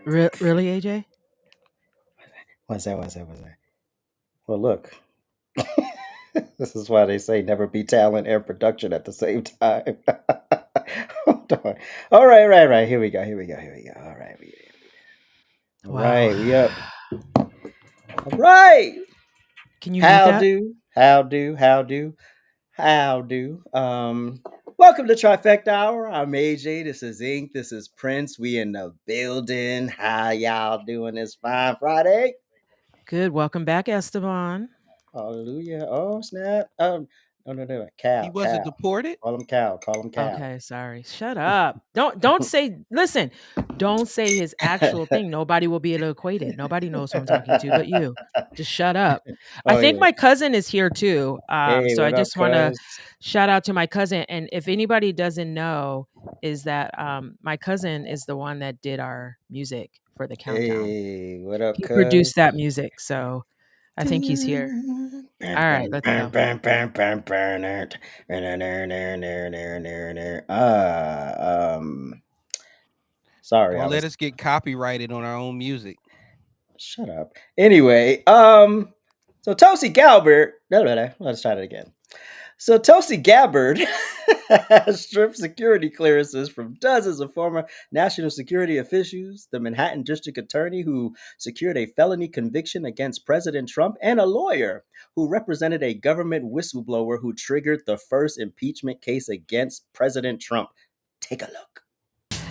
Really, AJ? What's that? Well, look, this is why they say never be talent and production at the same time. Hold on. All right, right. Here we go. All Wow. right, we up. All right. Can you mute How that? do? How do? How do? How do? Welcome to Trifecta Hour. I'm AJ. This is Ink. This is Prince. We in the building. How y'all doing this fine Friday? Good. Welcome back, Esteban. Hallelujah. Oh, snap. No. He Cal, wasn't Cal. deported. Call him Cal. Call him Cal. Okay, sorry. Shut up. Don't say. Listen. Don't say his actual thing. Nobody will be able to equate it. Nobody knows who I'm talking to, but you. Just shut up. I Oh, think yeah. my cousin is here too. Hey, So I what up, just want to cuz? shout out to my cousin. And if anybody doesn't know, is that my cousin is the one that did our music for the countdown. Hey, what up, He cuz? produced that music, so I think he's here. All right, let's go. Sorry, I Don't let was. us get copyrighted on our own music. Shut up. Anyway, so Tulsi Gabbard. No. Let's try that again. So Tulsi Gabbard has stripped security clearances from dozens of former national security officials, the Manhattan District Attorney who secured a felony conviction against President Trump, and a lawyer who represented a government whistleblower who triggered the first impeachment case against President Trump. Take a look.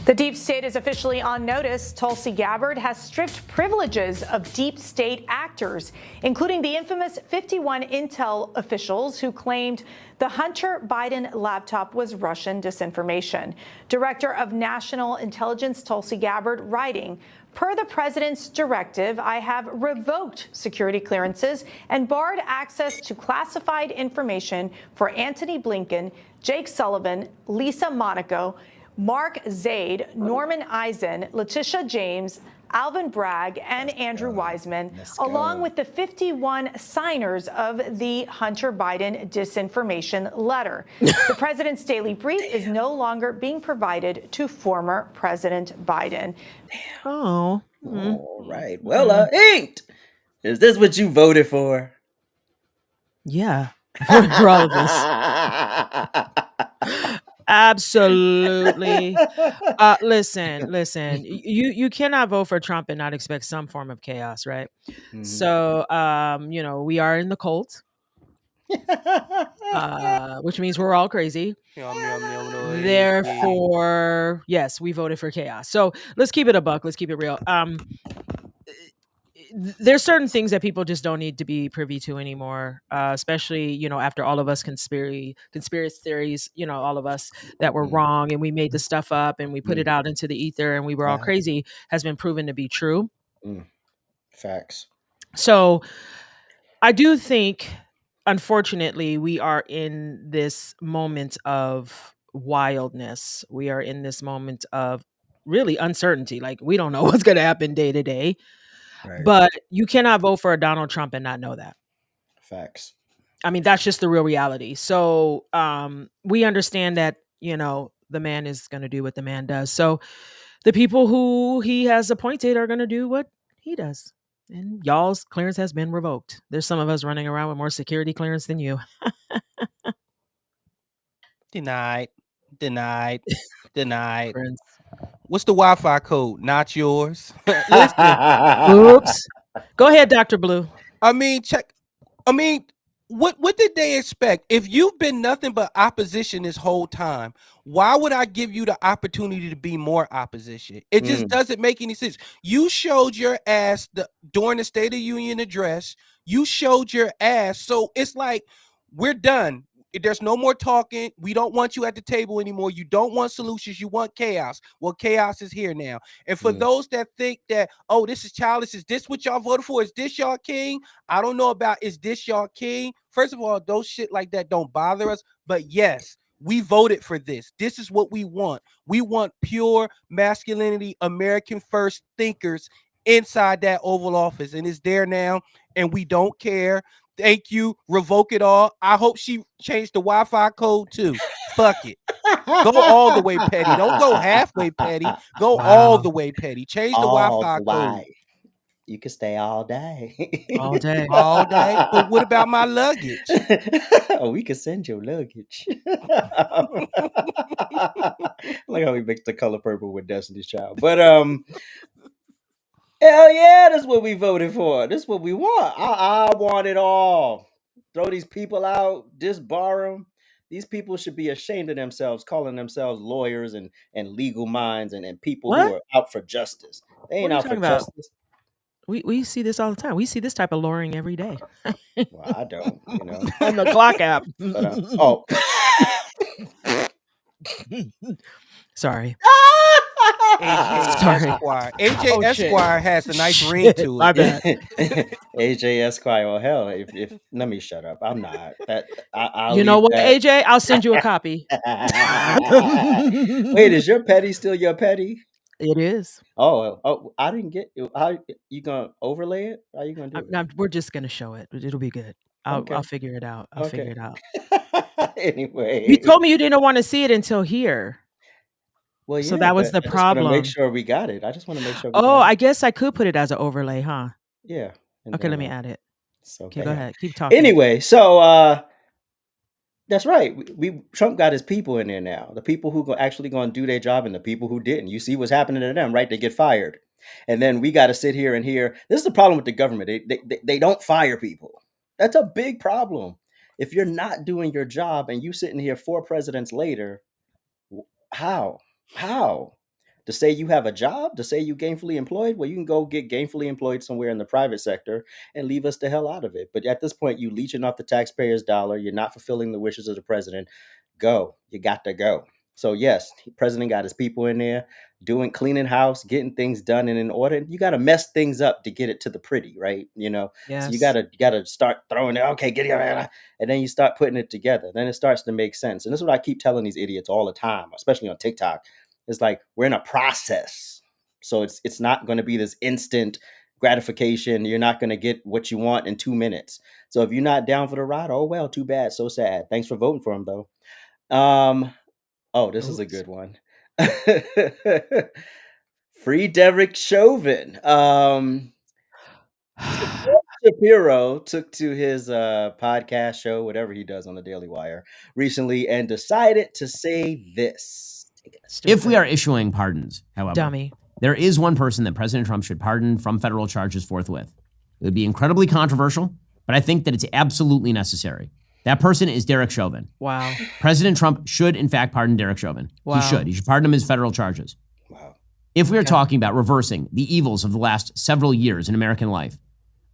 The deep state is officially on notice. Tulsi Gabbard has stripped privileges of deep state actors, including the infamous 51 intel officials who claimed the Hunter Biden laptop was Russian disinformation. Director of National Intelligence Tulsi Gabbard writing, per the president's directive, I have revoked security clearances and barred access to classified information for Antony Blinken, Jake Sullivan, Lisa Monaco, Mark Zaid, Norman Eisen, Letitia James, Alvin Bragg, and Andrew Wiseman, along with the 51 signers of the Hunter Biden disinformation letter. The president's daily brief is no longer being provided to former President Biden. Oh, All right. Well, Inked. Is this what you voted for? yeah. I voted for all of this. Absolutely. Listen. You cannot vote for Trump and not expect some form of chaos, right? Mhm. So, we are in the cult, which means we're all crazy. Therefore, yes, we voted for chaos. So let's keep it a buck. Let's keep it real. There's certain things that people just don't need to be privy to anymore, especially after all of us conspiracy theories, all of us that were wrong and we made the stuff up and we put it out into the ether and we were all crazy has been proven to be true. Facts. So I do think, unfortunately, we are in this moment of wildness. We are in this moment of really uncertainty. Like, we don't know what's going to happen day to day. Right. But you cannot vote for a Donald Trump and not know that. Facts. I mean, that's just the real reality. So we understand that, the man is going to do what the man does. So the people who he has appointed are going to do what he does. And y'all's clearance has been revoked. There's some of us running around with more security clearance than you. Denied. Prince. What's the Wi-Fi code? Not yours. Listen, Oops. Go ahead, Dr. Blue. I mean, what did they expect? If you've been nothing but opposition this whole time, why would I give you the opportunity to be more opposition? It just doesn't make any sense. You showed your ass during the State of Union address. You showed your ass. So it's like, we're done. There's no more talking. We don't want you at the table anymore. You don't want solutions. You want chaos. Well, chaos is here now. And for those that think that, oh, this is childish, is this what y'all voted for? Is this y'all king? I don't know about is this y'all king? First of all, those shit like that don't bother us. But yes, we voted for this. This is what we want. We want pure masculinity, American first thinkers inside that Oval Office. And it's there now. And we don't care. Thank you. Revoke it all. I hope she changed the Wi-Fi code too. Fuck it. Go all the way petty. Don't go halfway petty. Go all the way petty. Change the Wi-Fi code. You can stay all day. All day. All day. But what about my luggage? Oh, we can send your luggage. Like how we mixed the color purple with Destiny's Child. But hell yeah, that's what we voted for. This is what we want. I want it all. Throw these people out, disbar them. These people should be ashamed of themselves, calling themselves lawyers and legal minds and people What? who are out for justice. They ain't What are you out for talking about? justice. We see this all the time. We see this type of lawyering every day. Well, I don't, On the clock app. But, Sorry. AJ Sorry. Esquire. AJ Oh, shit. Esquire has a nice ring Shit, to my it. bad. AJ Esquire. Well, hell, if let me shut up. I'm not. I'll You know leave what, that. AJ? I'll send you a copy. Wait, is your petty still your petty? It is. Oh, I didn't get how you gonna overlay it? How you gonna do it? We're just gonna show it. It'll be good. Okay. I'll figure it out. I'll figure it out. Anyway, You told me you didn't want to see it until here. well, So yeah, that was but the I just want to problem. make sure we got it. I just want to make sure. We Oh, got I guess I could put it as an overlay, huh? it. Yeah. and Okay, let then, me add it. So Okay, go bam. ahead. Keep talking. Anyway, so that's right. Trump got his people in there now. The people who actually going to do their job and the people who didn't. You see what's happening to them, right? They get fired, and then we got to sit here and hear. This is the problem with the government. They don't fire people. That's a big problem. If you're not doing your job and you sitting here 4 presidents later, how to say you have a job, to say you gainfully employed? Well, you can go get gainfully employed somewhere in the private sector and leave us the hell out of it. But at this point, you leeching off the taxpayer's dollar. You're not fulfilling the wishes of the president. Go. You got to go. So yes, the president got his people in there cleaning house, getting things done and in order. You got to mess things up to get it to the pretty, right? Yes. So you gotta start throwing it. Okay, get it, and then you start putting it together. Then it starts to make sense. And this is what I keep telling these idiots all the time, especially on TikTok. It's like we're in a process, so it's not going to be this instant gratification. You're not going to get what you want in 2 minutes. So if you're not down for the ride, oh well, too bad, so sad. Thanks for voting for him, though. Oh, this is a good one. Free Derek Chauvin. Shapiro took to his podcast show, whatever he does on the Daily Wire, recently and decided to say this. If we are issuing pardons, however, Dummy. there is one person that President Trump should pardon from federal charges forthwith. It would be incredibly controversial, but I think that it's absolutely necessary. That person is Derek Chauvin. Wow. President Trump should, in fact, pardon Derek Chauvin. Wow. He should. He should pardon him his federal charges. Wow. If we are talking about reversing the evils of the last several years in American life,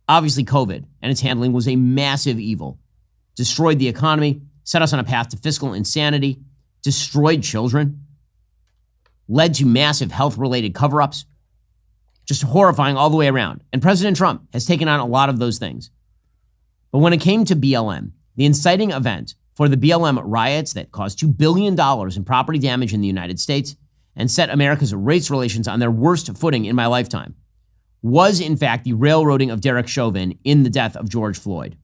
obviously COVID and its handling was a massive evil. Destroyed the economy, set us on a path to fiscal insanity, destroyed children, led to massive health-related cover-ups, just horrifying all the way around. And President Trump has taken on a lot of those things. But when it came to BLM, the inciting event for the BLM riots that caused $2 billion in property damage in the United States and set America's race relations on their worst footing in my lifetime, was in fact the railroading of Derek Chauvin in the death of George Floyd.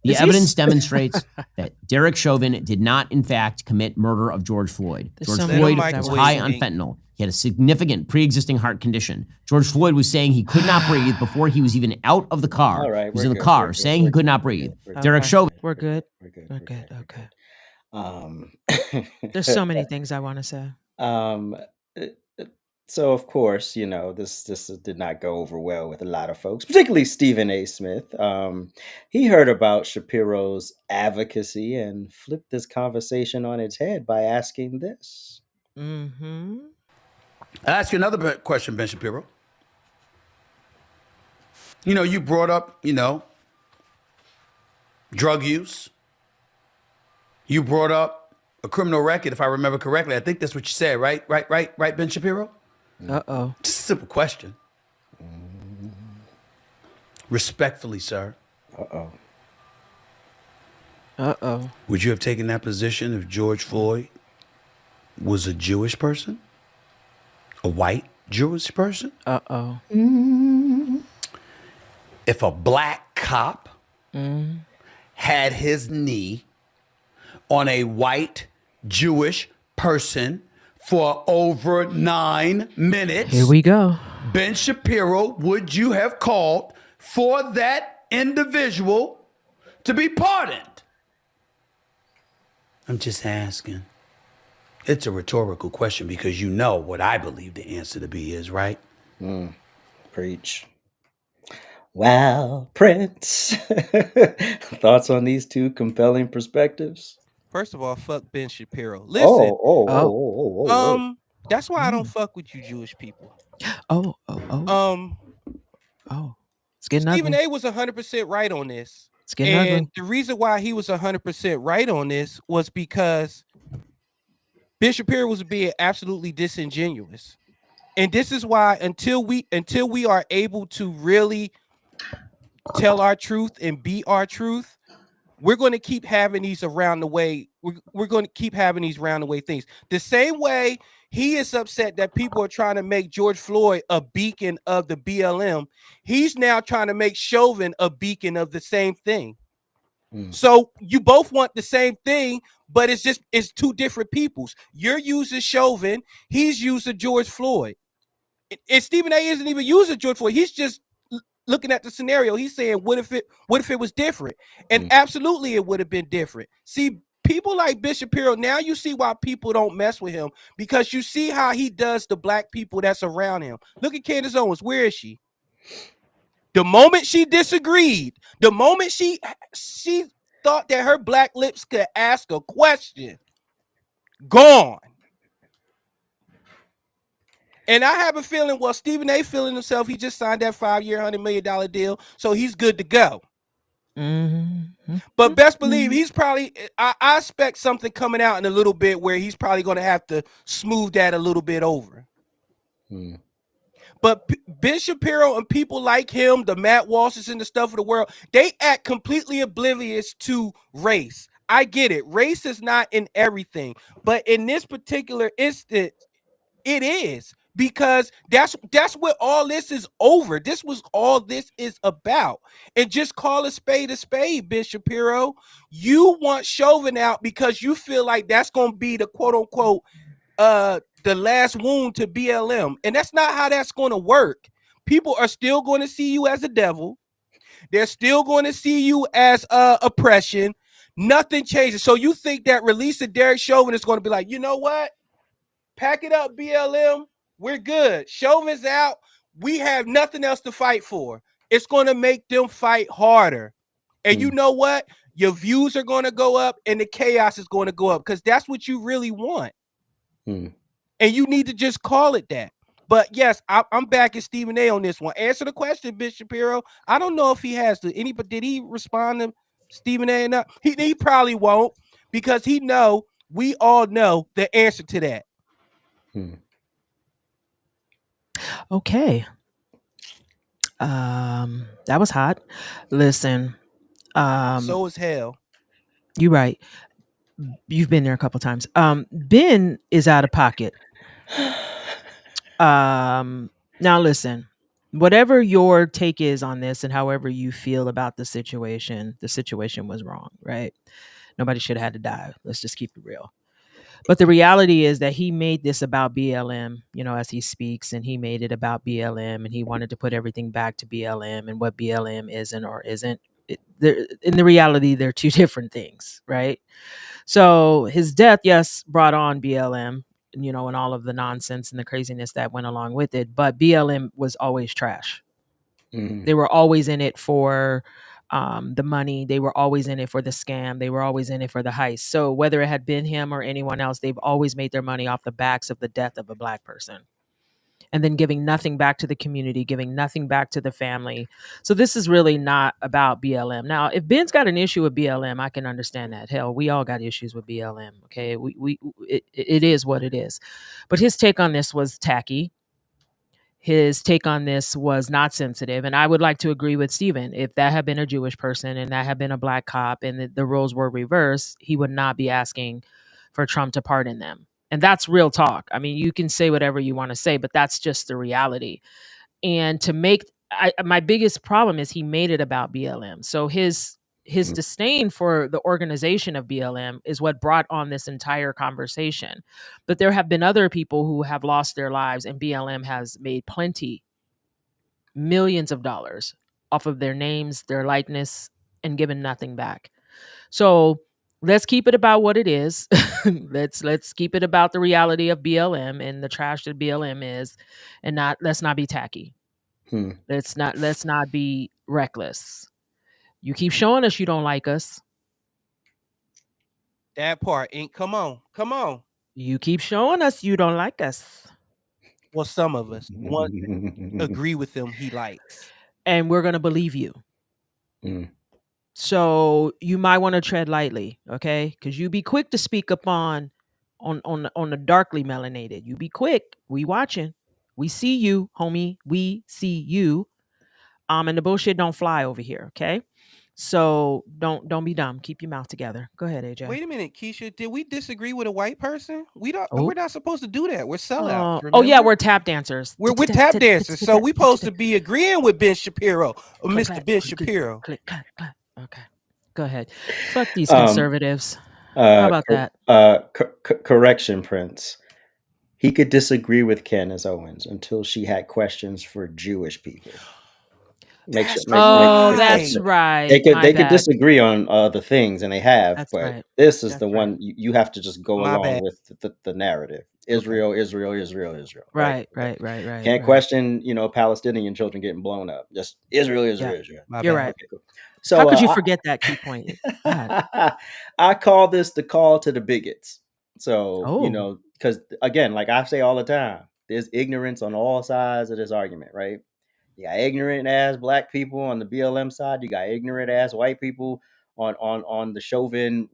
The evidence demonstrates that Derek Chauvin did not, in fact, commit murder of George Floyd. George Floyd was high on fentanyl. He had a significant pre-existing heart condition. George Floyd was saying he could not breathe before he was even out of the car. All right, he was in the car saying he could not breathe. Derek Chauvin. We're good. Okay. There's so many things I want to say. So of course, this did not go over well with a lot of folks, particularly Stephen A. Smith. He heard about Shapiro's advocacy and flipped this conversation on its head by asking this. Mm-hmm. I'll ask you another question, Ben Shapiro. You brought up, drug use. You brought up a criminal record, if I remember correctly. I think that's what you said, right? Right, Ben Shapiro? Uh-oh. Just a simple question. Respectfully, sir. Uh-oh. Would you have taken that position if George Floyd was a Jewish person? A white Jewish person? Uh-oh. If a black cop had his knee on a white Jewish person for over 9 minutes. Here we go. Ben Shapiro, would you have called for that individual to be pardoned? I'm just asking. It's a rhetorical question because you know what I believe the answer to be is, right? Preach. Wow, Prince. Thoughts on these two compelling perspectives? First of all, fuck Ben Shapiro. Listen, that's why I don't fuck with you Jewish people. Oh. It's getting Stephen ugly. A was 100% right on this. It's getting And ugly. the reason why he was 100% right on this was because Ben Shapiro was being absolutely disingenuous. And this is why until we are able to really tell our truth and be our truth, we're going to keep having these around the way. We're going to keep having these round the way things. The same way he is upset that people are trying to make George Floyd a beacon of the BLM, he's now trying to make Chauvin a beacon of the same thing. So you both want the same thing, but it's two different peoples. You're using Chauvin, he's using George Floyd. And Stephen A isn't even using George Floyd. He's just looking at the scenario. He's saying, what if it was different? And absolutely it would have been different. See, people like Ben Shapiro, now you see why people don't mess with him, because you see how he does the black people that's around him. Look at Candace Owens. Where is she? The moment she disagreed, the moment she thought that her black lips could ask a question, gone. And I have a feeling, well, Stephen A feeling himself, he just signed that 5-year, $100 million deal, so he's good to go. But best believe he's probably, I expect something coming out in a little bit where he's probably going to have to smooth that a little bit over. But Ben Shapiro and people like him, the Matt Walshes and the stuff of the world, they act completely oblivious to race. I get it. Race is not in everything. But in this particular instance, it is. Because that's what all this is over. This was all this is about. And just call a spade, Ben Shapiro. You want Chauvin out because you feel like that's going to be the quote unquote the last wound to BLM. And that's not how that's going to work. People are still going to see you as a devil. They're still going to see you as oppression. Nothing changes. So you think that releasing Derek Chauvin is going to be like, you know what? Pack it up, BLM. We're good. Chauvin's out. We have nothing else to fight for. It's going to make them fight harder. And you know what? Your views are going to go up and the chaos is going to go up because that's what you really want. And you need to just call it that. But yes, I'm back at Stephen A on this one. Answer the question, Ben Shapiro. I don't know if he has to. But did he respond to Stephen A enough? He probably won't, because we all know the answer to that. Okay. That was hot. Listen. So is hell. You're right. You've been there a couple times. Ben is out of pocket. Now listen. Whatever your take is on this and however you feel about the situation was wrong, right? Nobody should have had to die. Let's just keep it real. But the reality is that he made this about BLM, as he speaks, and he made it about BLM, and he wanted to put everything back to BLM and what BLM isn't or isn't. In the reality, they're two different things, right? So his death, yes, brought on BLM, and all of the nonsense and the craziness that went along with it. But BLM was always trash. They were always in it for the money. They were always in it for the scam. They were always in it for the heist. So whether it had been him or anyone else, they've always made their money off the backs of the death of a black person. And then giving nothing back to the community, giving nothing back to the family. So this is really not about BLM. Now, if Ben's got an issue with BLM, I can understand that. Hell, we all got issues with BLM. Okay, it is what it is. But his take on this was tacky. His take on this was not sensitive. And I would like to agree with Stephen. If that had been a Jewish person and that had been a black cop and the roles were reversed, he would not be asking for Trump to pardon them. And that's real talk. I mean, you can say whatever you want to say, but that's just the reality. And to make my biggest problem is he made it about BLM. So his his disdain for the organization of BLM is what brought on this entire conversation. But there have been other people who have lost their lives, and BLM has made plenty, millions of dollars off of their names, their likeness, and given nothing back. So let's keep it about what it is. let's keep it about the reality of BLM and the trash that BLM is, and let's not be tacky. Let's not be reckless. You keep showing us you don't like us. That part ain't. Come on. You keep showing us you don't like us. Well, some of us agree with him. He likes, and we're gonna believe you. So you might want to tread lightly, okay? Because you be quick to speak up on the darkly melanated. You be quick. We watching. We see you, homie. We see you. And the bullshit don't fly over here, okay? So don't be dumb. Keep your mouth together. Go ahead, AJ. Wait a minute, Keisha. Did we disagree with a white person? We're not supposed to do that. We're sellouts. Oh yeah, we're tap dancers. We're tap dancers. So we supposed to be agreeing with Ben Shapiro or Mr. Ben Shapiro. Click, clap, clap. Okay, go ahead. Fuck these conservatives. How about that? Correction, Prince. He could disagree with Candace Owens until she had questions for Jewish people. That's right. They could disagree on other things, and they have. That's but right. this is one you have to just go along with the narrative. Israel. Right. Can't question, Palestinian children getting blown up. Just Israel. You're right. Okay, cool. So how could you forget that key point? I call this the call to the bigots. So because again, like I say all the time, there's ignorance on all sides of this argument, right? You got ignorant ass black people on the BLM side. You got ignorant ass white people on the Chauvin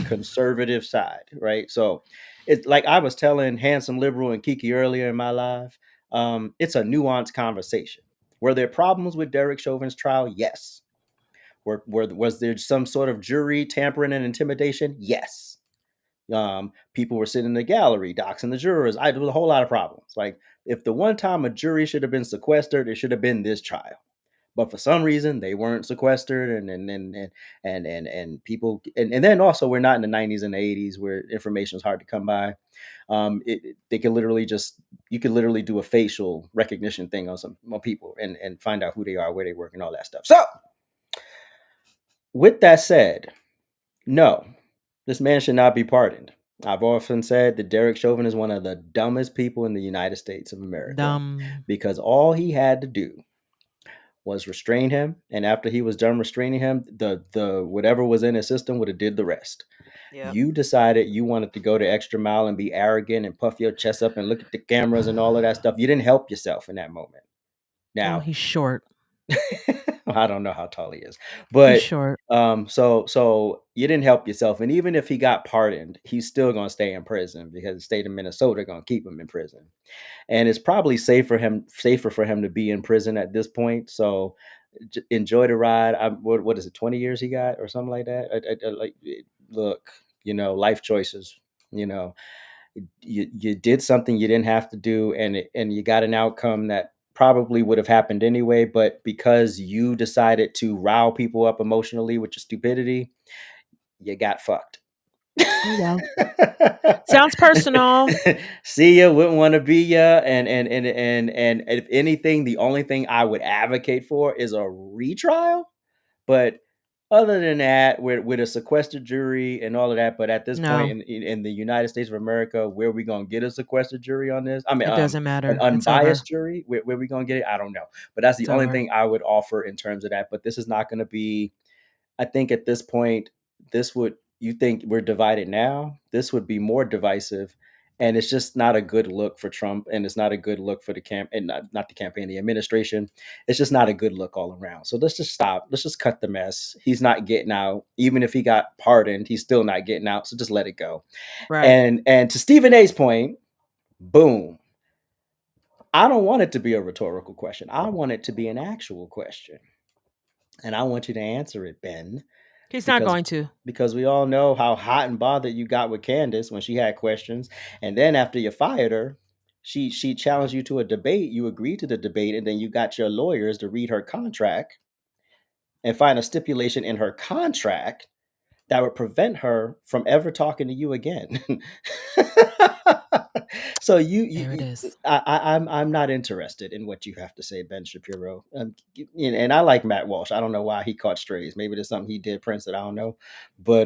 conservative side, right? So it's like I was telling Handsome Liberal and Kiki earlier in my live. It's a nuanced conversation. Were there problems with Derek Chauvin's trial? Yes. Was there some sort of jury tampering and intimidation? Yes. People were sitting in the gallery, doxing the jurors. There was a whole lot of problems. Like if the one time a jury should have been sequestered, it should have been this trial. But for some reason they weren't sequestered, and people, and then also we're not in the 90s and the 80s where information is hard to come by. They could literally you could literally do a facial recognition thing on people and find out who they are, where they work, and all that stuff. So with that said, no, this man should not be pardoned. I've often said that Derek Chauvin is one of the dumbest people in the United States of America. Because all he had to do was restrain him, and after he was done restraining him, the whatever was in his system would have did the rest. Yep. You decided you wanted to go the extra mile and be arrogant and puff your chest up and look at the cameras and all of that stuff. You didn't help yourself in that moment. Now he's short. I don't know how tall he is, but he's short. So you didn't help yourself, and even if he got pardoned, he's still going to stay in prison because the state of Minnesota going to keep him in prison, and it's probably safer for him to be in prison at this point. So enjoy the ride. What is it? 20 years he got or something like that. Look, life choices. You did something you didn't have to do, and you got an outcome that probably would have happened anyway, but because you decided to rile people up emotionally with your stupidity, you got fucked. Oh, well. Sounds personal. See ya, wouldn't want to be ya, and if anything, the only thing I would advocate for is a retrial. But other than that, with a sequestered jury and all of that, but at this point in the United States of America, where are we gonna get a sequestered jury on this? I mean, it doesn't matter. An unbiased jury. Where are we gonna get it? I don't know. But that's the only thing I would offer in terms of that. But this is not going to be. I think at this point, you think we're divided now? This would be more divisive. And it's just not a good look for Trump, and it's not a good look for the the administration. It's just not a good look all around. So let's just stop. Let's just cut the mess. He's not getting out. Even if he got pardoned, he's still not getting out. So just let it go. Right. And to Stephen A's point, boom. I don't want it to be a rhetorical question. I want it to be an actual question. And I want you to answer it, Ben. He's not going to. Because we all know how hot and bothered you got with Candace when she had questions. And then after you fired her, she challenged you to a debate. You agreed to the debate, and then you got your lawyers to read her contract. and find a stipulation in her contract that would prevent her from ever talking to you again. So There it is. I'm not interested in what you have to say, Ben Shapiro. And I like Matt Walsh. I don't know why he caught strays. Maybe there's something he did, Prince, that I don't know. But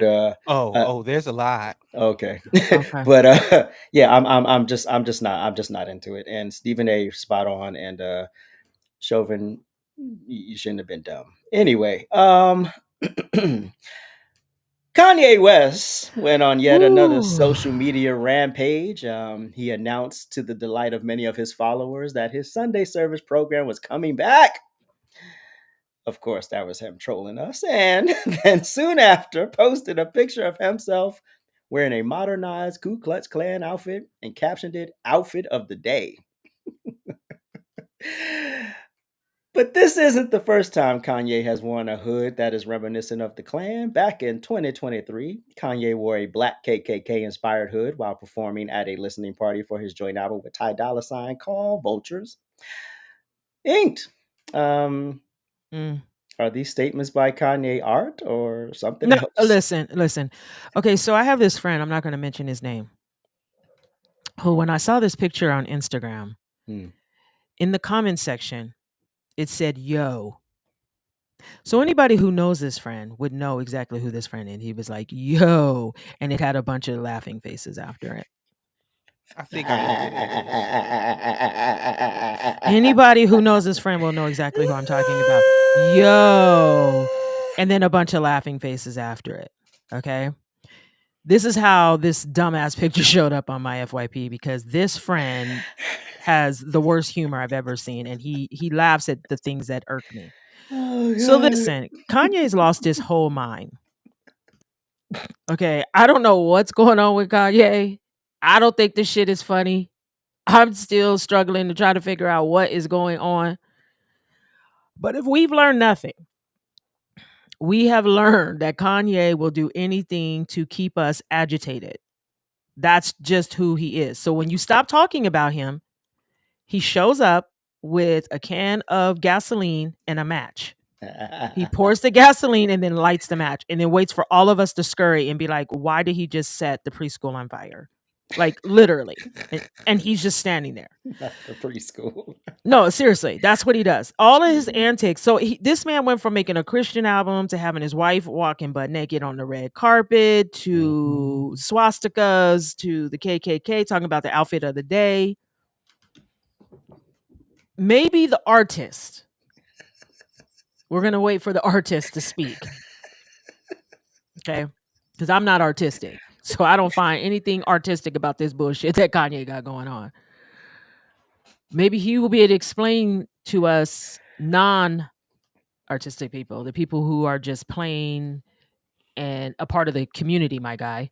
There's a lot. okay. Okay. But yeah, I'm just not into it. And Stephen A. spot on, and Chauvin, you shouldn't have been dumb. Anyway, Kanye West went on yet another Ooh. social media rampage. He announced, to the delight of many of his followers, that his Sunday service program was coming back. Of course, that was him trolling us. And then soon after, posted a picture of himself wearing a modernized Ku Klux Klan outfit and captioned it "Outfit of the Day." But this isn't the first time Kanye has worn a hood that is reminiscent of the Klan. Back in 2023, Kanye wore a black KKK-inspired hood while performing at a listening party for his joint album with Ty Dolla $ign called Vultures Inked. Are these statements by Kanye art or something No, else? listen. Okay, so I have this friend, I'm not going to mention his name, who, when I saw this picture on Instagram, in the comment section, it said, "Yo." So anybody who knows this friend would know exactly who this friend is. He was like, "Yo," and it had a bunch of laughing faces after it. I think I know who it is. Anybody who knows this friend will know exactly who I'm talking about. Yo. And then a bunch of laughing faces after it. Okay. This is how this dumbass picture showed up on my FYP, because this friend has the worst humor I've ever seen, and he laughs at the things that irk me. So listen, Kanye's lost his whole mind. Okay, I don't know what's going on with Kanye. I don't think this shit is funny. I'm still struggling to try to figure out what is going on. But if we've learned nothing, we have learned that Kanye will do anything to keep us agitated. That's just who he is. So when you stop talking about him, he shows up with a can of gasoline and a match. He pours the gasoline and then lights the match, and then waits for all of us to scurry and be like, "Why did he just set the preschool on fire?" Like, literally. And he's just standing there. Not the preschool. No, seriously, that's what he does. All of his antics. So this man went from making a Christian album to having his wife walking butt naked on the red carpet, to swastikas, to the KKK, talking about the outfit of the day. Maybe the artist. We're going to wait for the artist to speak. Okay? Because I'm not artistic. So I don't find anything artistic about this bullshit that Kanye got going on. Maybe he will be able to explain to us non-artistic people, the people who are just plain and a part of the community, my guy.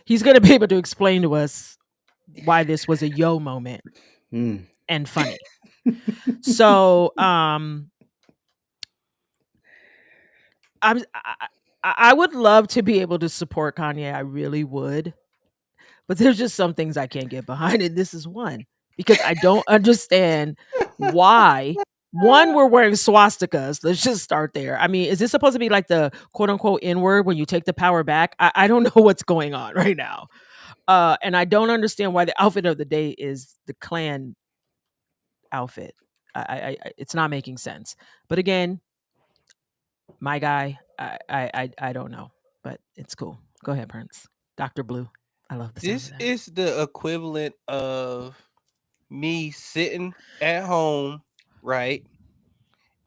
He's going to be able to explain to us why this was a yo moment and funny. So I would love to be able to support Kanye. I really would. But there's just some things I can't get behind, and this is one. Because I don't understand why. One, we're wearing swastikas. Let's just start there. I mean, is this supposed to be like the quote unquote N-word when you take the power back? I don't know what's going on right now. And I don't understand why the outfit of the day is the Klan outfit. It's not making sense. But again, my guy, I don't know, but it's cool. Go ahead, Prince. Dr. Blue. I love the sound This of that. is the equivalent of me sitting at home, right?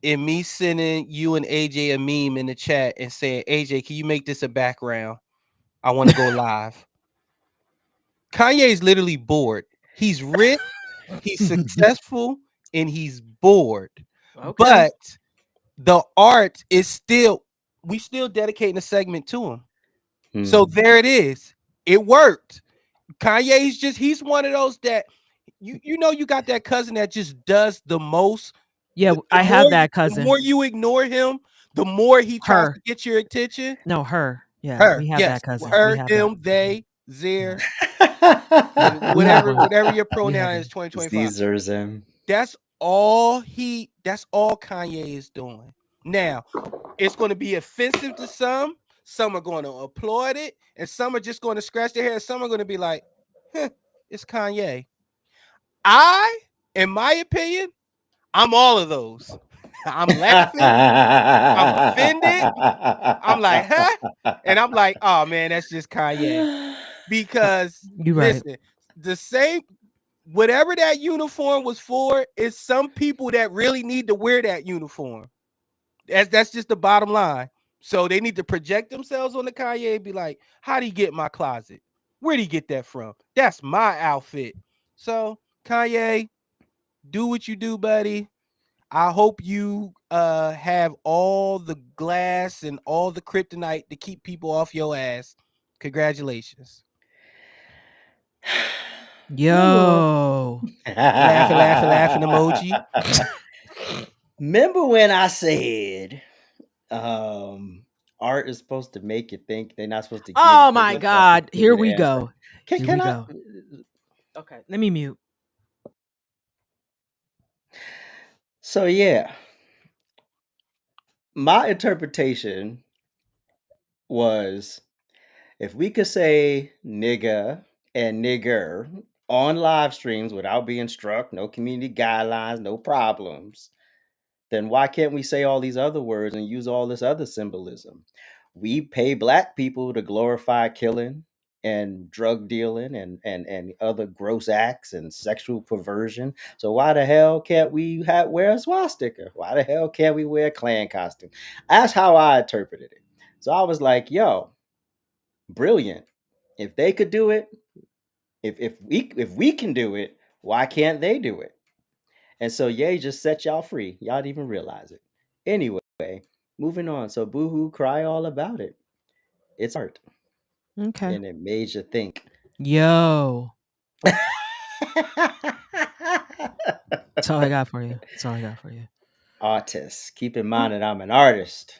And me sending you and AJ a meme in the chat and saying, "AJ, can you make this a background? I want to go live." Kanye is literally bored. He's rich, he's successful, and he's bored. Okay. But the art is still, we still dedicating a segment to him. So there it is. It worked. Kanye's just, he's one of those that you know, you got that cousin that just does the most. Yeah, The I have more that The cousin. more you ignore him, the more he tries Her. to get your attention. No, her. Yeah, Her, we have yes. that cousin. Her, We have him, that. they, there. whatever your We pronoun have is, it. 2025. Caesarism. That's all Kanye is doing. Now, it's going to be offensive to some. Some are going to applaud it, and some are just going to scratch their head. Some are going to be like, it's Kanye. In my opinion, I'm all of those. I'm laughing. I'm offended. I'm like, huh? And I'm like, oh man, that's just Kanye. Because You're right. listen, the same whatever that uniform was for is some people that really need to wear that uniform. That's just the bottom line. So they need to project themselves on the Kanye and be like, how'd he get my closet? Where'd he get that from? That's my outfit. So Kanye, do what you do, buddy. I hope you have all the glass and all the kryptonite to keep people off your ass. Congratulations. Yo. Laughing emoji. Remember when I said art is supposed to make you think? They're not supposed to give Oh you, my they're not supposed God. to give Here you the we answer. go. Here Can we I? go. Okay. Let me mute. So yeah, my interpretation was if we could say nigga and nigger on live streams without being struck, no community guidelines, no problems, then why can't we say all these other words and use all this other symbolism? We pay black people to glorify killing and drug dealing and other gross acts and sexual perversion. So why the hell can't we wear a swastika? Why the hell can't we wear a Klan costume? That's how I interpreted it. So I was like, yo, brilliant. If they could do it, if we can do it, why can't they do it? And so Ye just set y'all free. Y'all didn't even realize it. Anyway, moving on. So boohoo, cry all about it. It's art. Okay. And it made you think. Yo. That's all I got for you. That's all I got for you. Artist. Keep in mind that I'm an artist.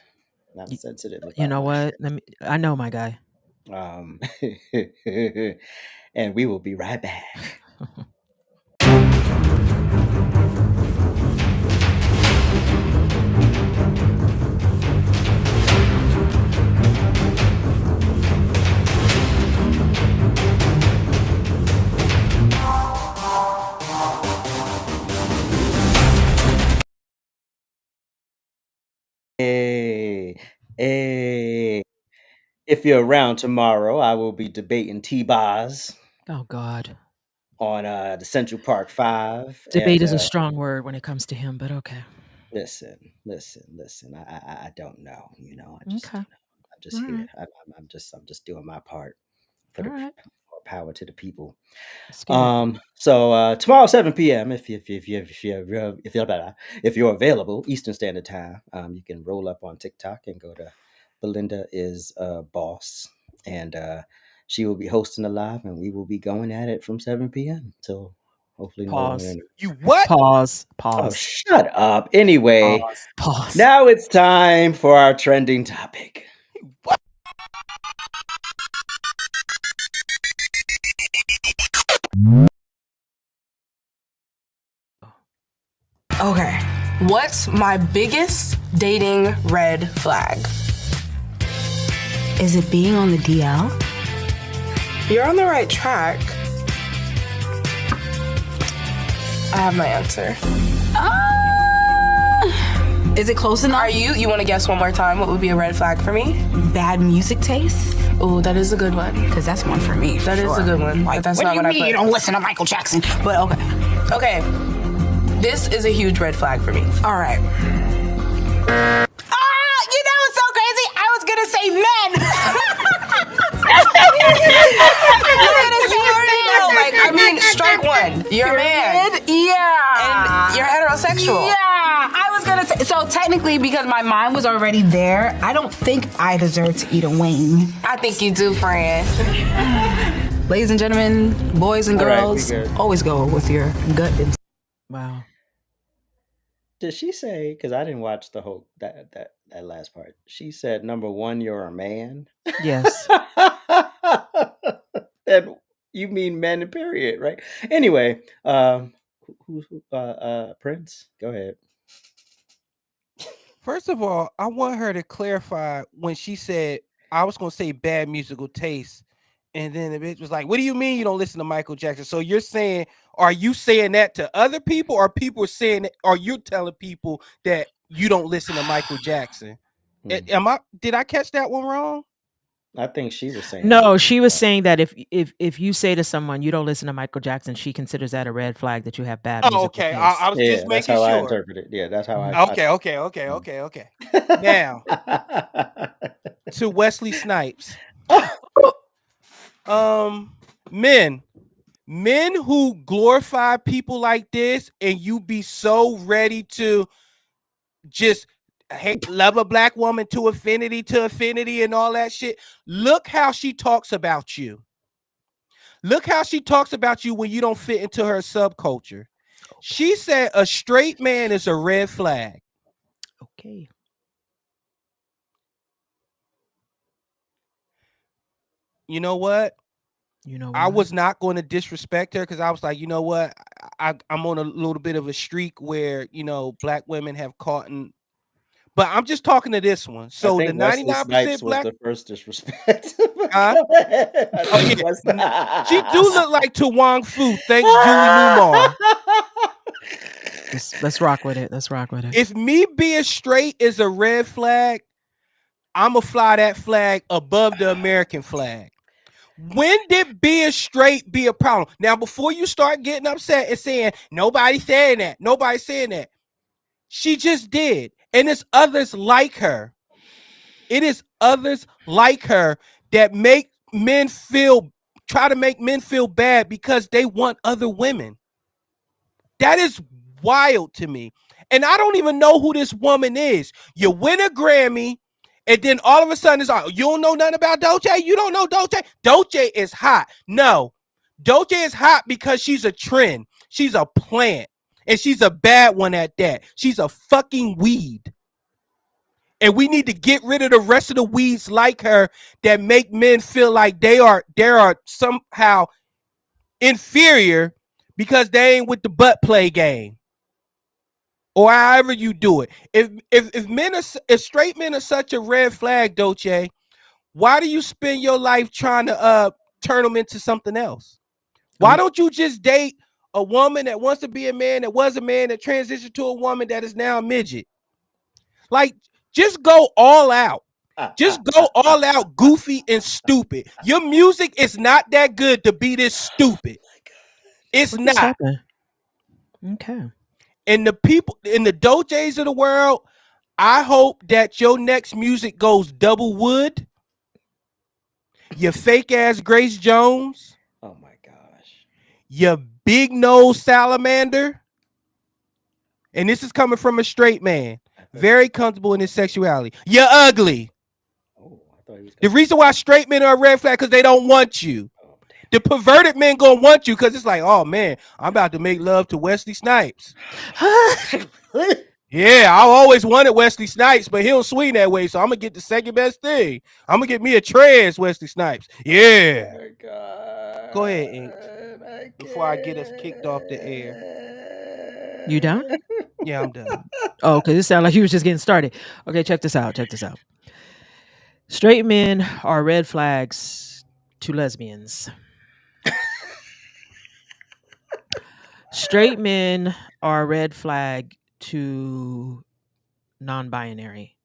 I'm Y- sensitive You about know my what? shit. I know my guy. And we will be right back. Hey, hey. If you're around tomorrow, I will be debating T-Bars Oh God. on the Central Park 5. Debate And is a strong word when it comes to him, but okay. listen. I don't know. Okay. I'm just All here. right. I'm just doing my part for All the right. more power to the people. Let's get it. So tomorrow 7 p.m. If you're available Eastern Standard Time, you can roll up on TikTok and go to Belinda is Boss, and she will be hosting the live, and we will be going at it from 7 p.m. till hopefully no one Pause. enters. You what? Pause. Oh, Pause. shut up. Anyway, Pause. Pause. now it's time for our trending topic. What? Okay, what's my biggest dating red flag? Is it being on the DL? You're on the right track. I have my answer. Is it close enough? You want to guess one more time what would be a red flag for me? Bad music taste? Oh, that is a good one. Because that's one for me. That is a good one. Like, But that's what not do you what mean I you put. don't listen to Michael Jackson? But okay. Okay, this is a huge red flag for me. All right. You know what's so crazy? I was going to say men. I mean, strike one. You're a man. Yeah. And you're heterosexual. Yeah. I was going to say, so technically, because my mind was already there, I don't think I deserve to eat a wing. I think you do, friend. Ladies and gentlemen, boys and All right, we girls, good. Always go with your gut. Wow. Did she say? Because I didn't watch the whole that last part. She said, "Number one, you're a man." Yes. And You mean men, period, right? Anyway, Prince, go ahead. First of all, I want her to clarify when she said I was gonna say bad musical taste, and then the bitch was like, "What do you mean you don't listen to Michael Jackson?" So you're saying, are you saying that to other people, or people are saying that, or you telling people that you don't listen to Michael Jackson? Did I catch that one wrong? I think she was saying No, she was saying that if you say to someone you don't listen to Michael Jackson, she considers that a red flag that you have bad Oh, musical okay. taste. I was Yeah, just that's making how I sure. interpret it. Yeah, that's how I. Okay. Now to Wesley Snipes. Men who glorify people like this, and you be so ready to just love a black woman to affinity and all that shit. Look how she talks about you. Look how she talks about you when you don't fit into her subculture. She said a straight man is a red flag. Okay. You know what? You know I what? was not going to disrespect her because I was like, you know what? I'm on a little bit of a streak where, black women have caught in. But I'm just talking to this one. I So the think Wesley 99% Snipes was black. the first disrespect. Huh? Go ahead. I Oh think yeah, she do look like To Wong Fu. Thanks, Julie Newmar. Let's rock with it. Let's rock with it. If me being straight is a red flag, I'ma fly that flag above the American flag. When did being straight be a problem? Now, before you start getting upset and saying nobody's saying that, she just did, and it's others like her. It is others like her that try to make men feel bad because they want other women. That is wild to me. And I don't even know who this woman is. You win a Grammy, and then all of a sudden it's like, you don't know nothing about Doechii? You don't know Doechii? Doechii is hot. No. Doechii is hot because she's a trend. She's a plant. And she's a bad one at that. She's a fucking weed. And we need to get rid of the rest of the weeds like her that make men feel like they are somehow inferior because they ain't with the butt play game. Or however you do it. If straight men are such a red flag, Doechii, why do you spend your life trying to turn them into something else? Why don't you just date a woman that wants to be a man, that was a man, that transitioned to a woman that is now a midget? Like, just go all out. Just go all out, goofy and stupid. Your music is not that good to be this stupid. It's What just not. happened? Okay. And the people in the Doechiis of the world, I hope that your next music goes double wood. Your fake ass Grace Jones. Oh my gosh. Your big nose salamander. And this is coming from a straight man. Very comfortable in his sexuality. You're ugly. Oh, I thought he was The reason why straight men are a red flag because they don't want you. The perverted men gonna want you because it's like, oh man, I'm about to make love to Wesley Snipes. Yeah, I always wanted Wesley Snipes, but he don't swing that way, so I'm gonna get the second best thing. I'm gonna get me a trans Wesley Snipes. Yeah. Oh my God. Go ahead, Ink. Before I get us kicked off the air. You done? Yeah, I'm done. Oh, because it sounded like you was just getting started. Okay, check this out. Straight men are red flags to lesbians. Straight men are a red flag to non-binary.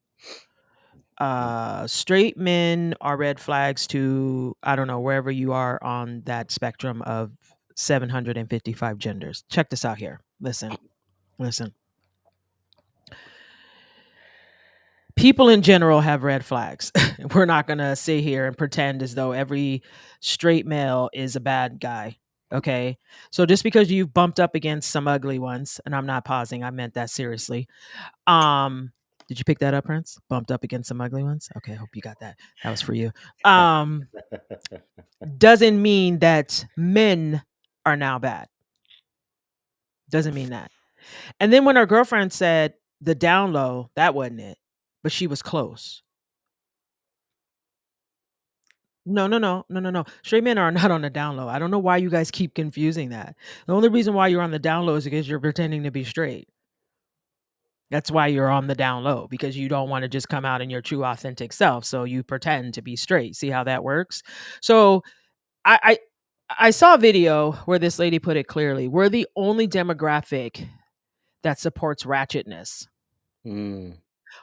Straight men are red flags to, I don't know, wherever you are on that spectrum of 755 genders. Check this out here. Listen. People in general have red flags. We're not going to sit here and pretend as though every straight male is a bad guy. Okay. So just because you've bumped up against some ugly ones, and I'm not pausing, I meant that seriously. Did you pick that up, Prince? Bumped up against some ugly ones? Okay, I hope you got that. That was for you. Doesn't mean that men are now bad. Doesn't mean that. And then when her girlfriend said the down low, that wasn't it, but she was close. No. Straight men are not on the down low. I don't know why you guys keep confusing that. The only reason why you're on the down low is because you're pretending to be straight. That's why you're on the down low, because you don't want to just come out in your true authentic self. So you pretend to be straight. See how that works? So I I saw a video where this lady put it clearly. We're the only demographic that supports ratchetness. Mm.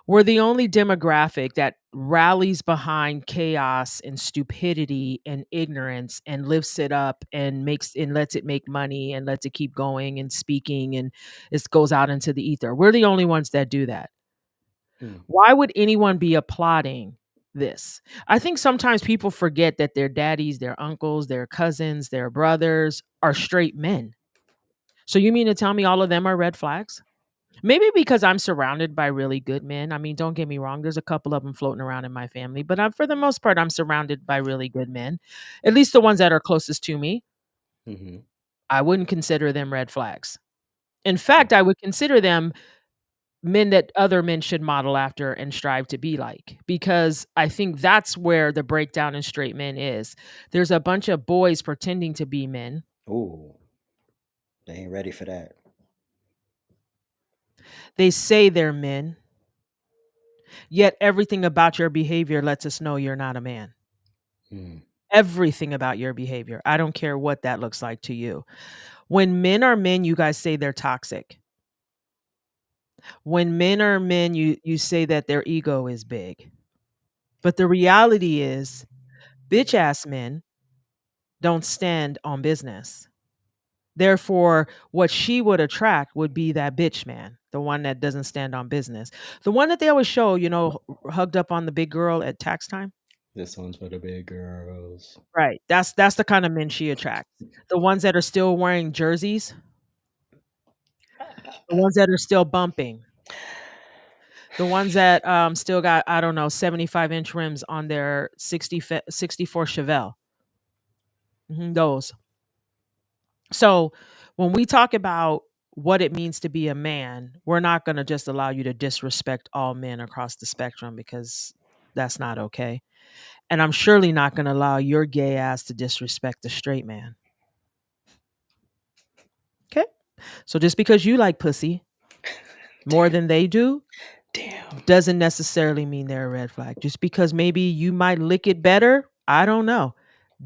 We're the only demographic that rallies behind chaos and stupidity and ignorance and lifts it up and makes and lets it make money and lets it keep going and speaking, and it goes out into the ether. We're the only ones that do that. Mm. Why would anyone be applauding this? I think sometimes people forget that their daddies, their uncles, their cousins, their brothers are straight men. So you mean to tell me all of them are red flags? Maybe because I'm surrounded by really good men. I mean, don't get me wrong, there's a couple of them floating around in my family, but for the most part, I'm surrounded by really good men, at least the ones that are closest to me. Mm-hmm. I wouldn't consider them red flags. In fact, I would consider them men that other men should model after and strive to be like, because I think that's where the breakdown in straight men is. There's a bunch of boys pretending to be men. Ooh, they ain't ready for that. They say they're men, yet everything about your behavior lets us know you're not a man. Mm. Everything about your behavior. I don't care what that looks like to you. When men are men, you guys say they're toxic. When men are men, you say that their ego is big. But the reality is, bitch ass men don't stand on business. Therefore, what she would attract would be that bitch man, the one that doesn't stand on business. The one that they always show, hugged up on the big girl at tax time. This one's for the big girls. Right. That's the kind of men she attracts. The ones that are still wearing jerseys, the ones that are still bumping, the ones that still got, I don't know, 75-inch rims on their 64 Chevelle. Those. So when we talk about what it means to be a man, we're not going to just allow you to disrespect all men across the spectrum, because that's not okay. And I'm surely not going to allow your gay ass to disrespect the straight man. Okay? So just because you like pussy more than they do, Damn. doesn't necessarily mean they're a red flag. Just because maybe you might lick it better, I don't know,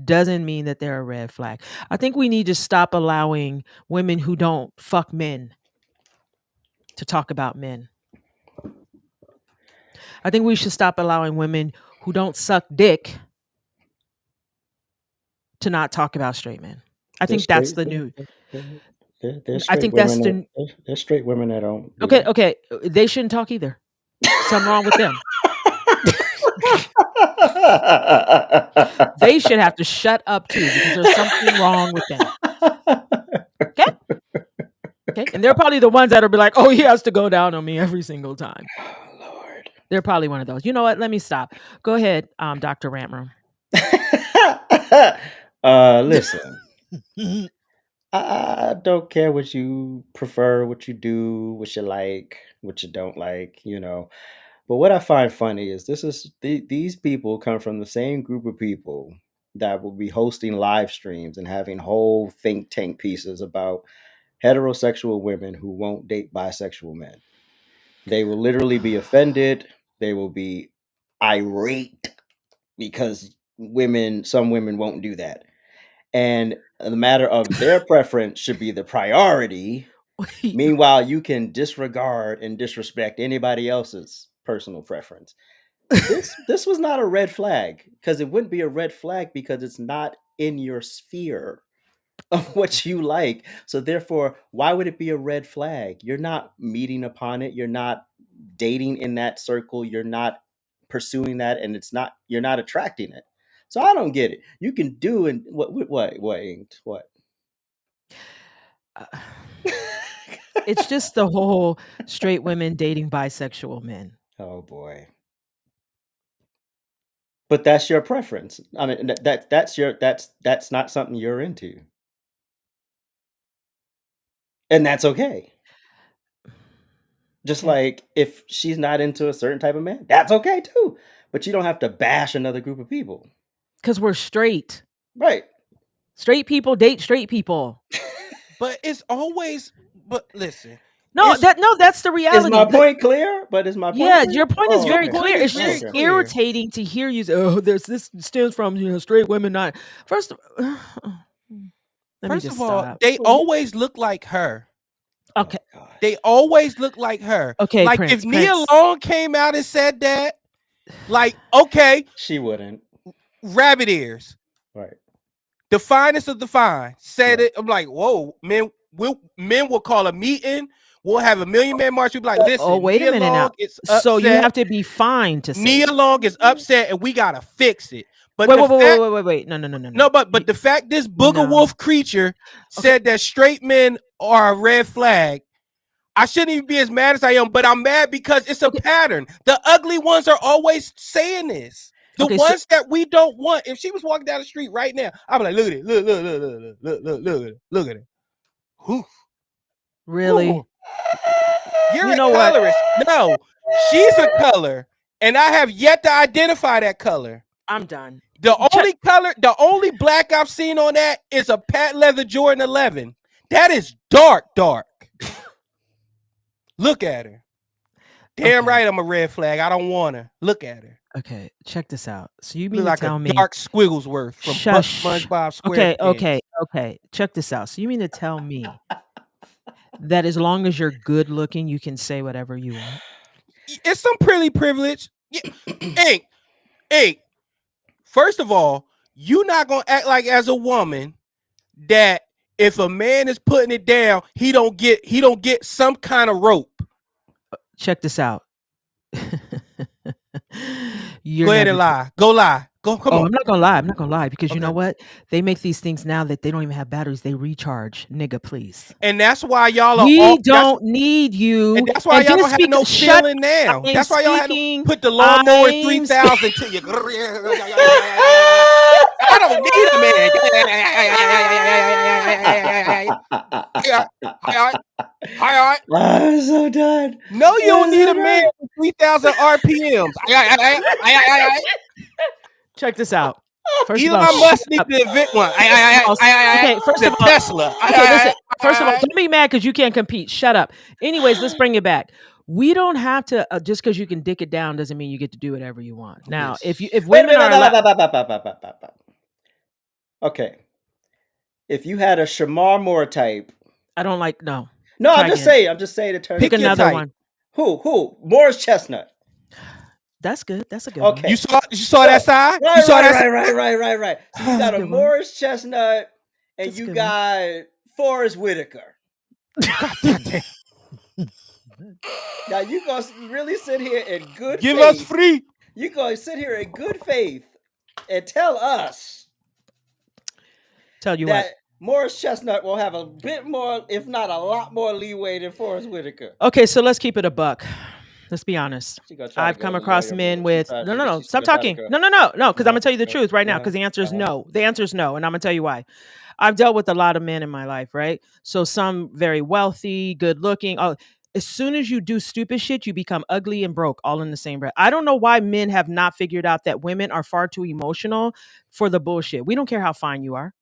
doesn't mean that they're a red flag. I think we need to stop allowing women who don't fuck men to talk about men. I think we should stop allowing women who don't suck dick to not talk about straight men. I think that's the new. There's I straight think that's women. the. There's straight women that don't. Do Okay, that. okay. They shouldn't talk either. Something wrong with them. They should have to shut up too, because there's something wrong with them. Okay. And they're probably the ones that'll be like, oh, he has to go down on me every single time. Oh, Lord. They're probably one of those. You know what? Let me stop. Go ahead, Dr. Rantrum. Listen. I don't care what you prefer, what you do, what you like, what you don't like, But what I find funny is these people come from the same group of people that will be hosting live streams and having whole think tank pieces about heterosexual women who won't date bisexual men. They will literally be offended. They will be irate because some women won't do that. And the matter of their preference should be the priority. Meanwhile, you can disregard and disrespect anybody else's personal preference. This was not a red flag, because it wouldn't be a red flag because it's not in your sphere of what you like. So therefore, why would it be a red flag? You're not meeting upon it. You're not dating in that circle. You're not pursuing that, and you're not attracting it. So I don't get it. You can do and what inked what. It's just the whole straight women dating bisexual men. Oh boy. But that's your preference. I mean, that's not something you're into. And that's okay. Just Okay. like if she's not into a certain type of man, that's okay too. But you don't have to bash another group of people. Because we're straight. Right. Straight people date straight people. But it's always. But listen. No, that's the Is reality. my point clear? But is my point Yeah, clear? your point is very okay. clear. It's very just clear. irritating to hear you say, "Oh, this stems from straight women not." First, let me First just of all, stop. they always look like her. Okay, They always look like her. okay, Like Prince. if Nia Long came out and said that, like, okay, She wouldn't. rabbit ears, Right. the finest of the fine, said it. I'm like, whoa, men will call a meeting. We'll have a Million Man March. We'll be like, listen, Oh, wait a Nia minute Long now. is upset. So you have to be fine to say Nia it. Long is upset, and we gotta fix it. But Wait. No. No, but the fact this booger wolf creature said that straight men are a red flag, I shouldn't even be as mad as I am, but I'm mad because it's a pattern. The ugly ones are always saying this. The ones that we don't want. If she was walking down the street right now, I'd be like, look at it, look at it. Whew. Really? Whew. You're You a know what? colorist. No, she's a color, and I have yet to identify that color. I'm done. The only black I've seen on that is a patent leather Jordan 11. That is dark. Look at her. Damn right, I'm a red flag. I don't want her. Look at her. Okay, check this out. So you Look mean to like tell a me dark Squigglesworth from SpongeBob SquarePants. Okay. Check this out. So you mean to tell me that as long as you're good looking, you can say whatever you want? It's some pretty privilege. Hey, first of all, you're not gonna act like as a woman that if a man is putting it down, he don't get some kind of rope. Check this out. Go ahead and lie. Go lie. Come on. I'm not gonna lie because you know what? They make these things now that they don't even have batteries. They recharge, nigga. Please. And that's why y'all are. We don't need you. And that's why y'all don't have no feeling now. That's why y'all had to put the lawnmower 3000 to you. I don't need a man. I'm so done. No, you don't need a man with 3,000 RPMs. Check this out. First Elon of all, Musk needs to invent one. Okay, first of all, Tesla. Okay, listen. First of all, don't be mad because you can't compete. Shut up. Anyways, let's bring it back. We don't have to just because you can dick it down doesn't mean you get to do whatever you want. Now, if women are okay, if you had a Shamar Moore type, I don't like no. No, I'm just saying to turn. Pick another one. Who? Morris Chestnut. That's good. That's a good Okay. one. You saw that side? Right, you saw that right. So you got a Morris Chestnut and That's you got Forrest Whitaker. Now you gonna really sit here in good Give faith. us free. You gonna sit here in good faith and tell us you that what. Morris Chestnut will have a bit more, if not a lot more leeway than Forrest Whitaker. Okay, so let's keep it a buck. Let's be honest. I've come across men with no. Stop talking. No. Because I'm gonna tell you the truth right now. Because the answer is no. The answer is no, and I'm gonna tell you why. I've dealt with a lot of men in my life, right? So some very wealthy, good looking. As soon as you do stupid shit, you become ugly and broke all in the same breath. I don't know why men have not figured out that women are far too emotional for the bullshit. We don't care how fine you are.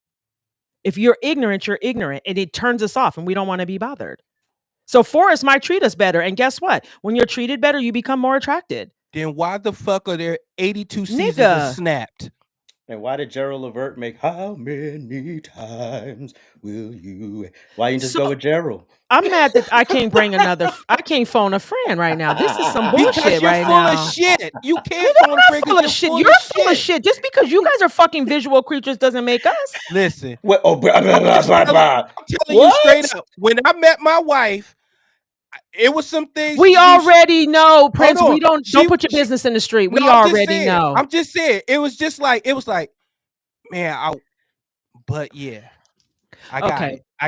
If you're ignorant, and it turns us off, and we don't want to be bothered. So Forrest might treat us better. And guess what? When you're treated better, you become more attracted. Then why the fuck are there 82 seasons of Snapped? And why did Gerald Levert make How Many Times Will You? Why you just go with Gerald? I'm mad that I can't I can't phone a friend right now. This is some bullshit because you're right full now. Of shit. You can't phone a friend because you're full of shit. Just because you guys are fucking visual creatures doesn't make us. Listen. I'm telling you straight up. When I met my wife, it was some things we already know, Prince. We don't put your business in the street. We already know. I'm just saying. It was like, man, but yeah. I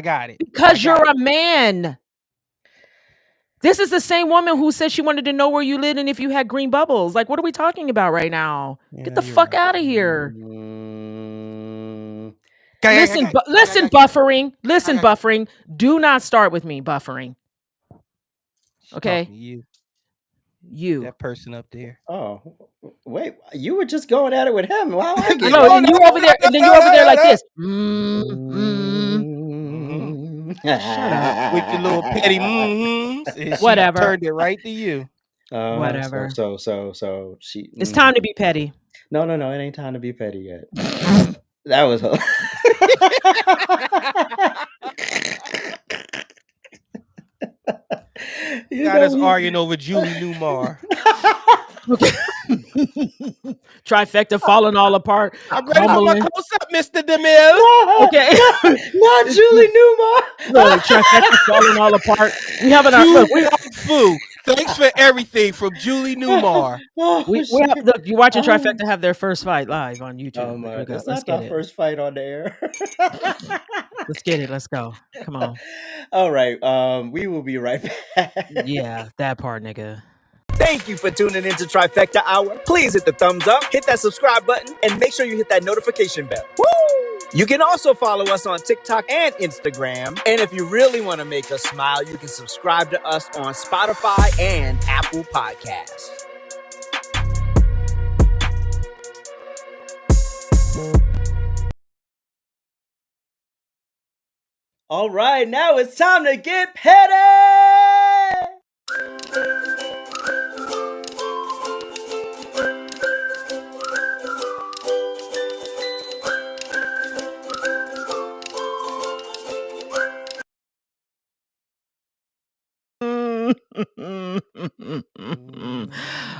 got it. Because you're a man. This is the same woman who said she wanted to know where you lived and if you had green bubbles. Like, what are we talking about right now? Yeah, get the fuck out of here. Listen, buffering. Do not start with me, buffering. Okay. You. That person up there. Oh, wait, you were just going at it with him. Wow, I get No, it. and you over there, and then you over there like this. Shut up. With your little petty and she Whatever. turned it right to you. Whatever. So she. It's time to be petty. No, it ain't time to be petty yet. That was her. Got us arguing over Julie Newmar. Okay. Trifecta falling all apart. I'm ready for my close-up, Mr. DeMille. Okay. Not Julie Newmar. Look, Trifecta falling all apart. We having our look. Fu. Thanks for everything from Julie Newmar. Look, you're watching Trifecta have their first fight live on YouTube. Oh my! That's Let's not get our it. first fight on the air. Let's get it. Let's go. Come on. All right. We will be right back. Yeah, that part, nigga. Thank you for tuning into Trifecta Hour. Please hit the thumbs up, hit that subscribe button, and make sure you hit that notification bell. Woo! You can also follow us on TikTok and Instagram. And if you really want to make us smile, you can subscribe to us on Spotify and Apple Podcasts. All right, now it's time to get petty.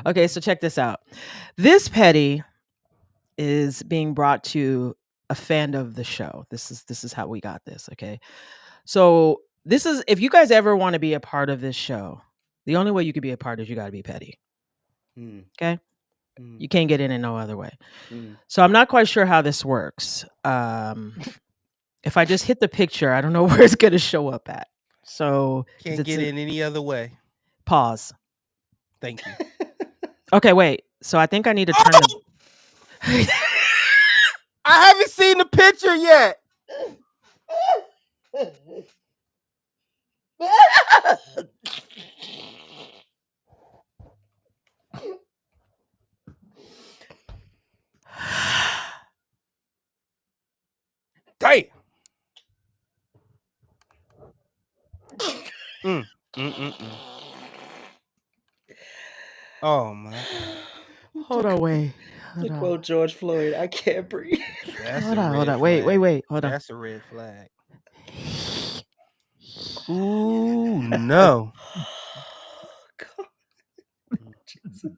Okay, so check this out. This petty is being brought to a fan of the show. This is how we got this, okay? So this is, if you guys ever want to be a part of this show, the only way you could be a part is you got to be petty. Okay? You can't get in no other way. So I'm not quite sure how this works. If I just hit the picture, I don't know where it's going to show up at. So Can't get in any other way. Pause. Thank you. Okay, wait. So I think I need to turn the... I haven't seen the picture yet. Damn. Oh my God. Hold on, wait. To quote George Floyd, I can't breathe. Hold on. Wait. Hold on. That's a red flag. Ooh, no. Jesus.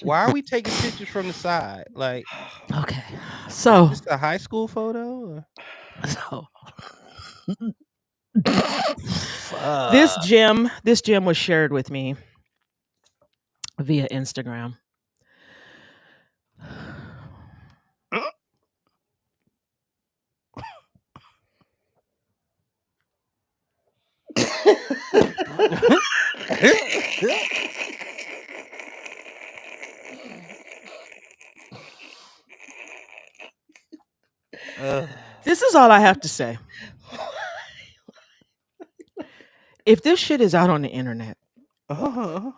Why are we taking pictures from the side? Like, okay. So is this a high school photo? So this gem was shared with me via Instagram. This is all I have to say. If this shit is out on the internet, the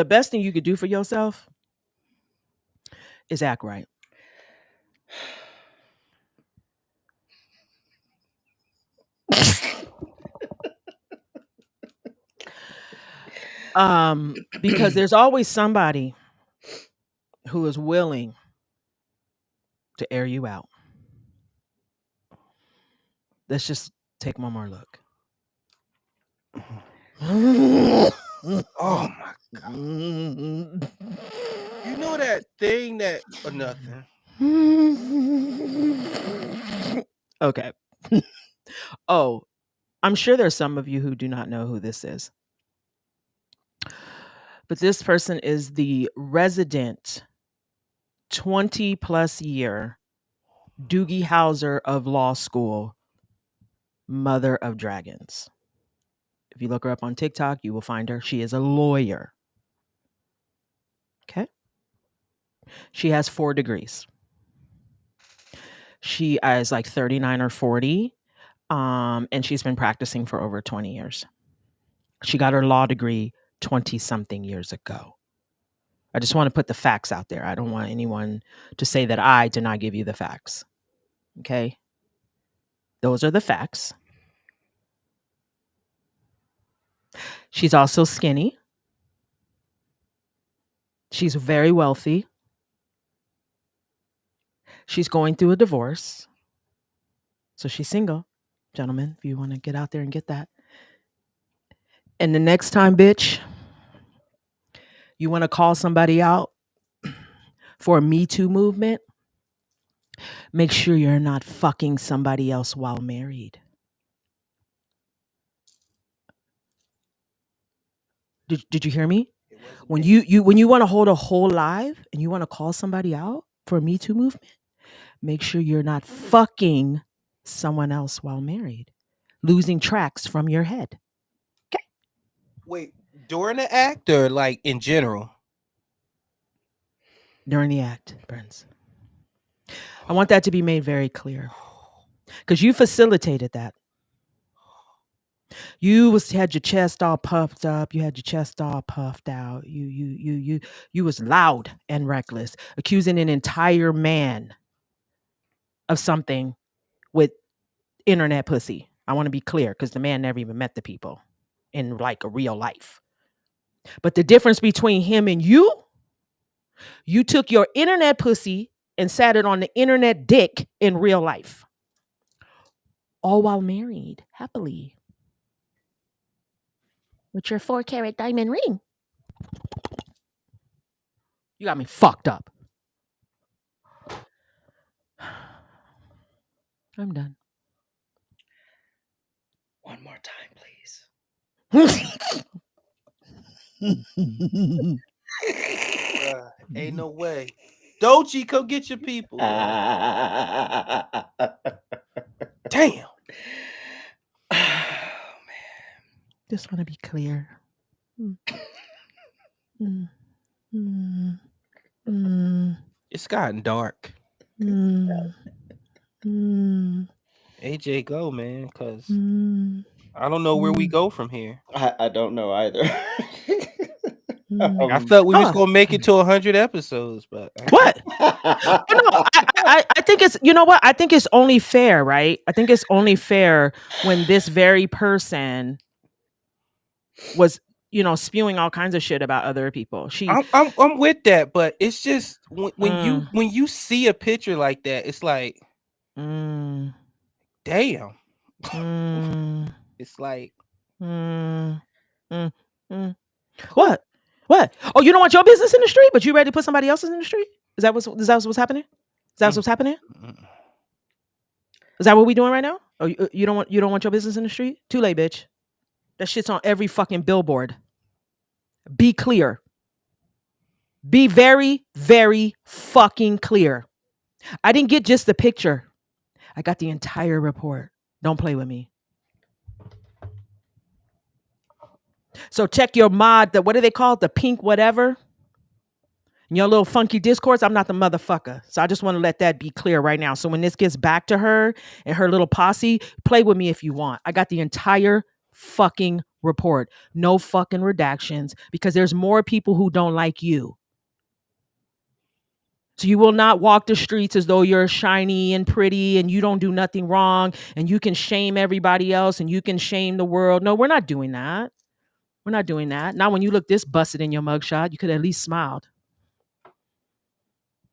best thing you could do for yourself is act right. Because there's always somebody who is willing to air you out. Let's just take one more look. Oh my God. You know that thing that or nothing. Okay. Oh, I'm sure there's some of you who do not know who this is. But this person is the resident 20 plus year Doogie Howser of law school, mother of dragons. If you look her up on TikTok, you will find her. She is a lawyer. Okay. She has 4 degrees. She is like 39 or 40. And she's been practicing for over 20 years. She got her law degree 20-something years ago. I just want to put the facts out there. I don't want anyone to say that I did not give you the facts. Okay? Those are the facts. She's also skinny. She's very wealthy. She's going through a divorce. So she's single. Gentlemen, if you want to get out there and get that. And the next time, bitch, you want to call somebody out for a Me Too movement, make sure you're not fucking somebody else while married. Did you hear me? When you want to hold a whole live and you want to call somebody out for a Me Too movement, make sure you're not fucking someone else while married, losing tracks from your head. Okay. Wait, during the act or like in general? During the act, Prince. I want that to be made very clear because you facilitated that. You had your chest all puffed up. You had your chest all puffed out. You was loud and reckless, accusing an entire man of something with internet pussy. I want to be clear because the man never even met the people in like a real life. But the difference between him and you took your internet pussy and sat it on the internet dick in real life. All while married happily. With your 4-carat diamond ring. You got me fucked up. I'm done. One more time, please. Ain't no way. Doechii, come get your people. Damn. Just want to be clear. It's gotten dark. AJ, go, man, because I don't know where we go from here. I don't know either. I thought we was gonna make it to 100 episodes, but what? I think it's, you know what? I think it's only fair, right? I think it's only fair when this very person was, spewing all kinds of shit about other people. I'm with that, but it's just when you see a picture like that, it's like, damn. It's like, What? Oh, you don't want your business in the street, but you ready to put somebody else's in the street? Is that what's happening? Is that what's happening? Is that what we doing right now? Oh, you don't want your business in the street? Too late, bitch. That shit's on every fucking billboard. Be clear. Be very, very fucking clear. I didn't get just the picture. I got the entire report. Don't play with me. So check your mod, what do they call it? The pink whatever. In your little funky discourse, I'm not the motherfucker. So I just want to let that be clear right now. So when this gets back to her and her little posse, play with me if you want. I got the entire fucking report. No fucking redactions, because there's more people who don't like you. So you will not walk the streets as though you're shiny and pretty and you don't do nothing wrong and you can shame everybody else and you can shame the world. No, we're not doing that. We're not doing that. Not when you look this busted in your mugshot. You could at least smiled.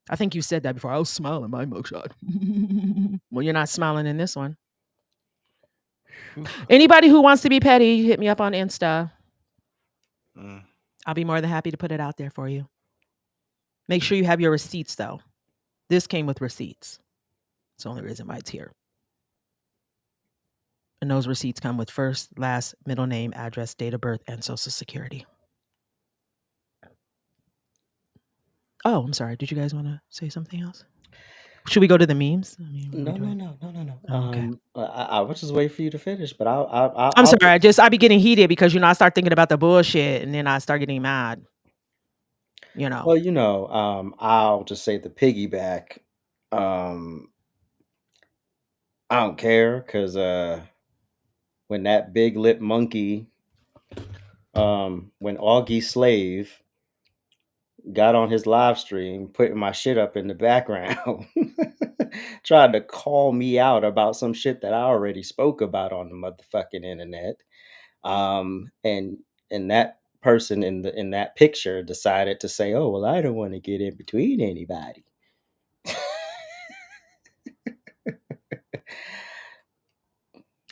I think you said that before. I was smiling in my mugshot. Well, you're not smiling in this one. Anybody who wants to be petty, hit me up on Insta. I'll be more than happy to put it out there for you. Make sure you have your receipts, though. This came with receipts. It's the only reason why it's here. And those receipts come with first, last, middle name, address, date of birth, and social security. Oh, I'm sorry. Did you guys want to say something else? Should we go to the memes? No. Oh, okay. I was just waiting for you to finish, but I'm sorry. I be getting heated because I start thinking about the bullshit and then I start getting mad. Well, I'll just say the piggyback. I don't care because when that big lip monkey when Augie Slave got on his live stream, putting my shit up in the background, tried to call me out about some shit that I already spoke about on the motherfucking internet. And that person in that picture decided to say, "Oh, well, I don't want to get in between anybody."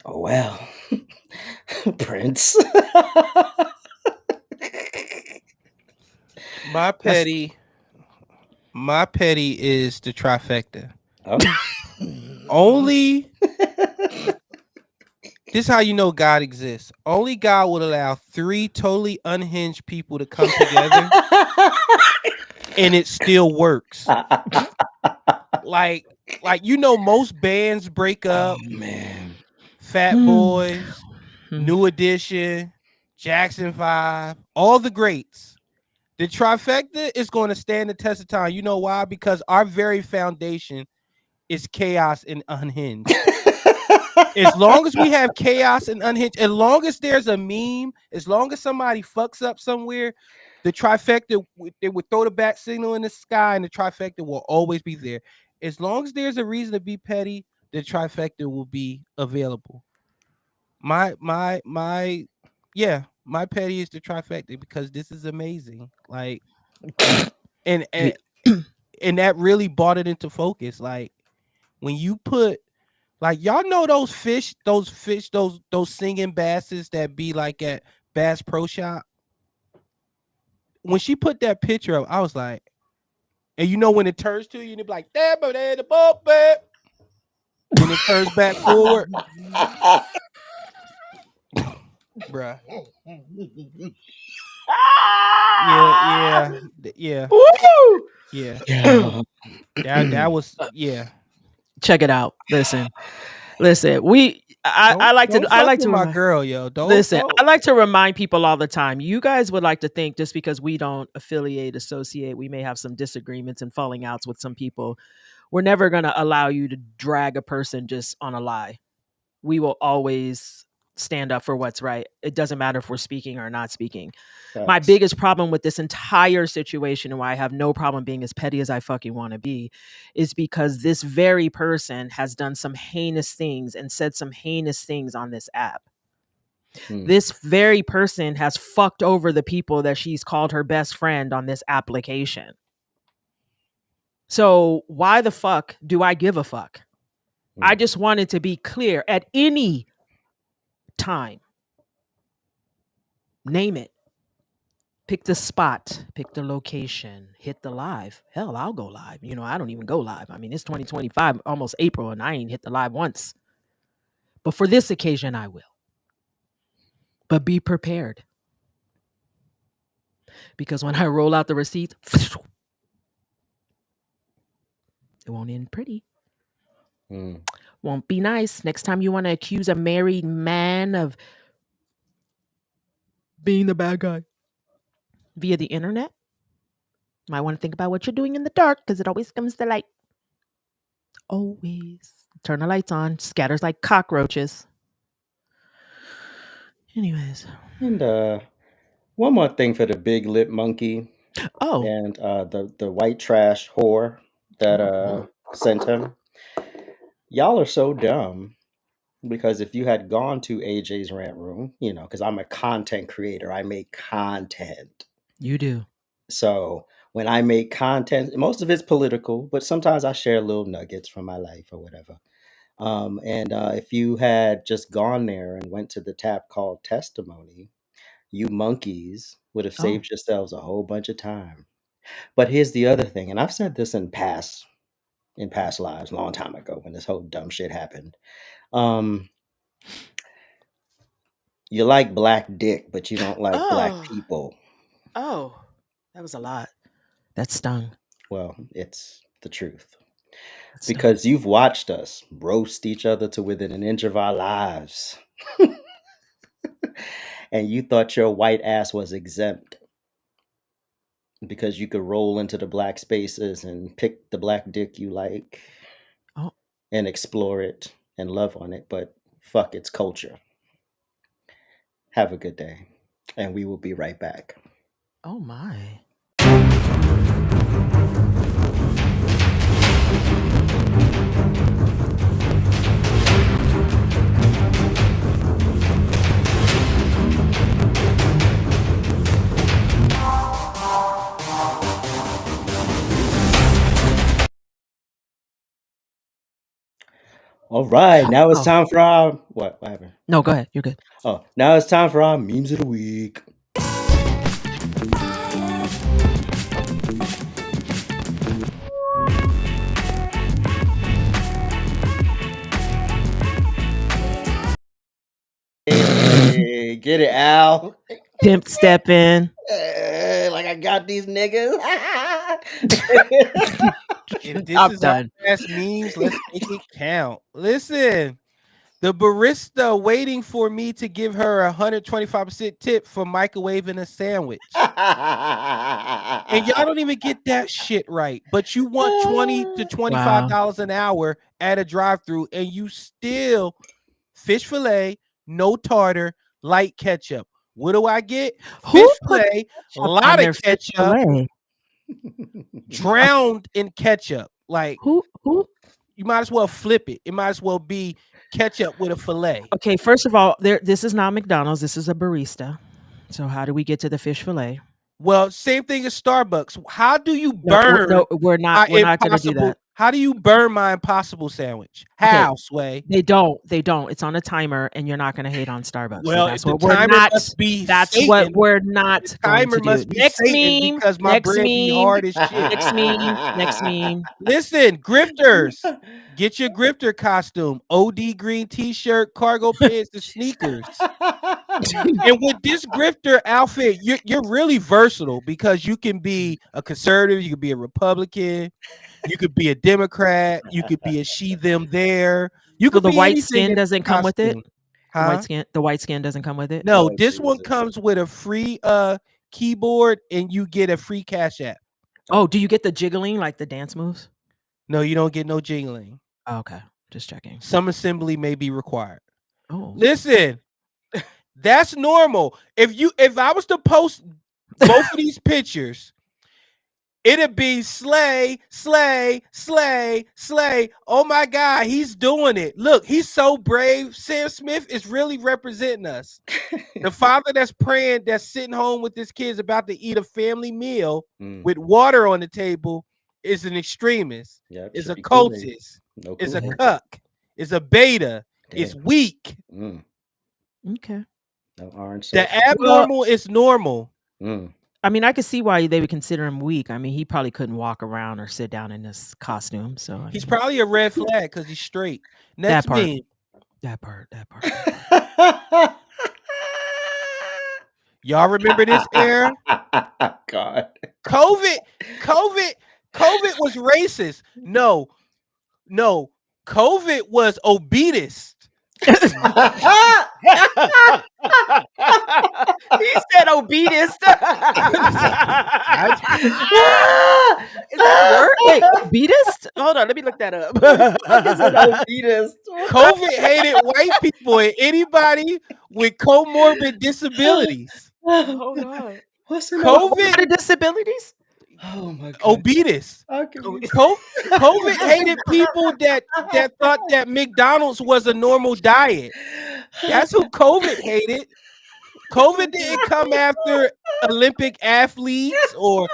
Oh well, Prince. My petty is the trifecta. Oh. Only this is how you know God exists. Only God would allow 3 totally unhinged people to come together and it still works. like most bands break up. Oh man. Fat Boys, New Edition, Jackson 5, all the greats. The trifecta is going to stand the test of time. You know why? Because our very foundation is chaos and unhinged. As long as we have chaos and unhinged, as long as there's a meme, as long as somebody fucks up somewhere, the trifecta, they would throw the bat signal in the sky and the trifecta will always be there. As long as there's a reason to be petty, the trifecta will be available. My petty is the trifecta because this is amazing. Like, and that really brought it into focus. Like, when you put, like, y'all know those singing basses that be like at Bass Pro Shop. When she put that picture up, I was like, and you know when it turns to you, and it be like, damn, but the bump, and it turns back forward, bruh. Yeah. Woo! Yeah. That was Check it out. Listen. I like to my girl, yo. Don't listen. I like to remind people all the time. You guys would like to think just because we don't associate, we may have some disagreements and falling outs with some people. We're never going to allow you to drag a person just on a lie. We will always stand up for what's right. It doesn't matter if we're speaking or not speaking. Facts. My biggest problem with this entire situation, and why I have no problem being as petty as I fucking want to be, is because this very person has done some heinous things and said some heinous things on this app. This very person has fucked over the people that she's called her best friend on this application. So why the fuck do I give a fuck? I just wanted to be clear at any time. Name it. Pick the spot, pick the location, hit the live. Hell, I'll go live. You know, I don't even go live. I mean, it's 2025, almost April, and I ain't hit the live once. But for this occasion, I will. But be prepared. Because when I roll out the receipt, it won't end pretty. Won't be nice. Next time you want to accuse a married man of being the bad guy via the internet, might want to think about what you're doing in the dark, because it always comes to light. Always. Turn the lights on. Scatters like cockroaches. Anyways. And one more thing for the big lip monkey. Oh. And the white trash whore that sent him. Y'all are so dumb. Because if you had gone to AJ's rant room, you know, because I'm a content creator, I make content. You do. So when I make content, most of it's political, but sometimes I share little nuggets from my life or whatever. And if you had just gone there and went to the tab called testimony, you monkeys would have saved yourselves a whole bunch of time. But here's the other thing, and I've said this in past lives, a long time ago when this whole dumb shit happened. You like black dick, but you don't like black people. Oh, that was a lot. That stung. Well, it's the truth. Because you've watched us roast each other to within an inch of our lives. And you thought your white ass was exempt. Because you could roll into the black spaces and pick the black dick you like. And explore it and love on it. But fuck its culture. Have a good day. And we will be right back. Oh my. All right, now it's Oh. time for our what happened? No, go ahead. You're good. Oh, now it's time for our memes of the week. Hey, get it, Al. Pimp step in. Like I got these niggas. If this I'm is our done. last memes, let's make it count. Listen, the barista waiting for me to give her 125% tip for microwaving a sandwich. And y'all don't even get that shit right. But you want $20 to $25 an hour at a drive-thru, and you still fish fillet, no tartar, light ketchup. What do I get? Who Fish put fillet, a on lot their of fish ketchup, fillet? drowned in ketchup. Like Who? you might as well flip it. It might as well be ketchup with a fillet. Okay, first of all, this is not McDonald's. This is a barista. So how do we get to the fish fillet? Well, same thing as Starbucks. How do you No, burn? no, we're not going to do that. How do you burn my Impossible sandwich? How, Sway? They don't. It's on a timer, and you're not going to hate on Starbucks. Well, so that's the what we're timer not. must be That's Satan. what we're not going Timer to do. must be Next Satan meme. because my bread be hard as shit. Next meme. Next meme. Listen, grifters, get your grifter costume: OD green T-shirt, cargo pants, and sneakers. And with this grifter outfit, you're really versatile because you can be a conservative, you could be a Republican, you could be a Democrat, you could be a she them there. You could the be white anything skin in doesn't come with it. Huh? The white skin doesn't come with it. No, this one comes with a free keyboard and you get a free Cash App. Oh, do you get the jiggling like the dance moves? No, you don't get no jingling. Oh, okay, just checking. Some assembly may be required. Oh, listen, that's normal. If I was to post both of these pictures, it'd be slay, slay, slay, slay. Oh my God, he's doing it. Look, he's so brave. Sam Smith is really representing us. The father that's praying, that's sitting home with his kids about to eat a family meal with water on the table is an extremist. Is a cultist. Is a cuck. Is a beta. Is weak. Okay. No orange. The abnormal is normal. I mean, I could see why they would consider him weak. I mean, he probably couldn't walk around or sit down in this costume. So he's probably a red flag because he's straight. That part. Y'all remember this era? God. COVID was racist. No. COVID was obedist. He said obedist. Is that a word? Wait, obedist? Hold on, let me look that up. Obedist. COVID hated white people and anybody with comorbid disabilities. Hold on. What's COVID disabilities? Oh my God. Obedist. COVID hated people that thought that McDonald's was a normal diet. That's who COVID hated. COVID didn't come after Olympic athletes or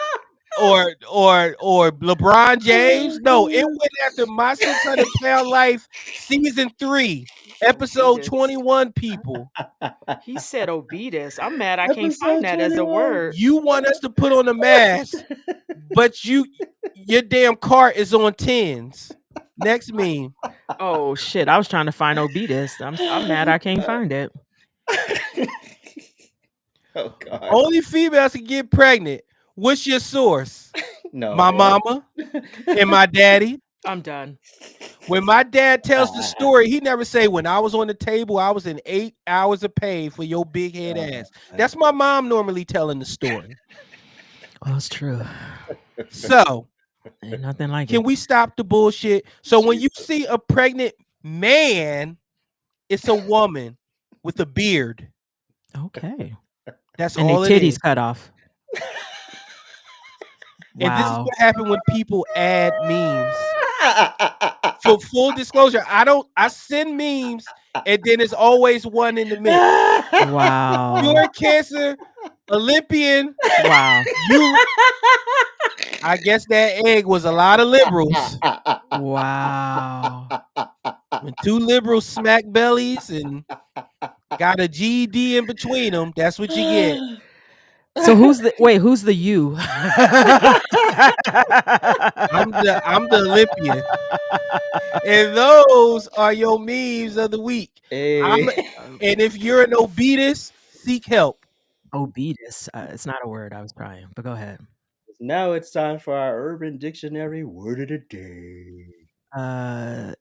LeBron James. No, it went after My 600-Pound Life season 3, episode 21 people. He said obedist. I'm mad I can't find that as a word. You want us to put on a mask, but your damn cart is on 10s. Next meme. Oh shit! I was trying to find obedist. I'm mad I can't find it. Oh God. Only females can get pregnant. What's your source? No. My mama and my daddy. I'm done. When my dad tells the story, he never say, when I was on the table, I was in 8 hours of pain for your big head ass. That's my mom normally telling the story. Well, that's true. So, ain't nothing like can we stop the bullshit? So when you see a pregnant man, it's a woman with a beard. Okay. That's And their all it titties is. cut off. And this is Wow. what happened when people add memes. For full disclosure, I send memes, and then there's always one in the mix. Wow. You're a cancer Olympian. Wow. I guess that egg was a lot of liberals. Wow. When two liberals smack bellies and got a GED in between them, that's what you get. So who's the you? I'm the Olympian. And those are your memes of the week. And if you're an obedus, seek help. Obedus. It's not a word. I was trying, but go ahead. Now it's time for our Urban Dictionary word of the day.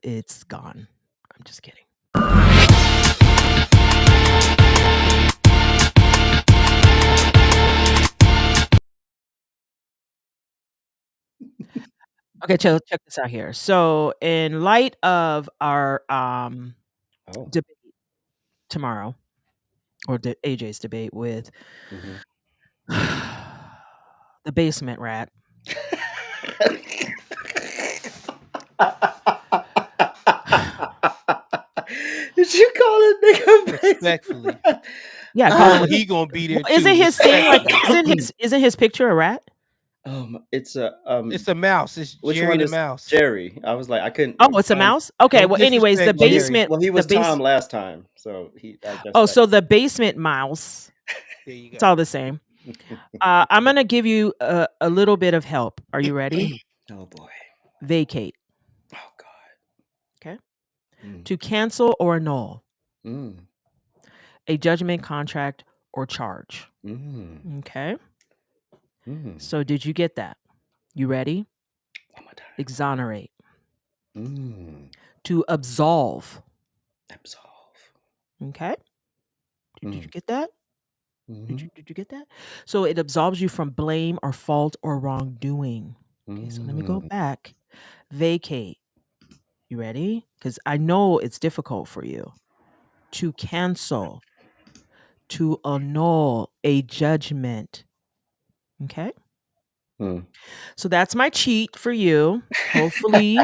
It's gone. I'm just kidding. Okay, check this out here. So, in light of our debate tomorrow, or AJ's debate with the basement rat. Did you call it nigga respectfully? Yeah, call him. He gonna be there. Isn't too, his thing like? Isn't his picture a rat? It's a mouse. It's which Jerry one the is mouse. Jerry? I was like, I couldn't. Oh, it's a mouse. Okay. Don't Well, anyways, the disrespect Jerry. basement. Well, he was the base- Tom last time, so he. I guess Oh, that- so the basement mouse. There you go. It's all the same. I'm gonna give you a little bit of help. Are you ready? Oh boy. Vacate. Oh God. Okay. To cancel or annul Mm. a judgment, contract, or charge. Mm. Okay. Mm. So did you get that? You ready? One more time. Exonerate. Mm. To absolve. Absolve. Okay. Did you get that? Mm-hmm. Did you get that? So it absolves you from blame or fault or wrongdoing. Okay, so let me go back. Vacate. You ready? Because I know it's difficult for you. To cancel. To annul a judgment. Okay. So that's my cheat for you. Hopefully,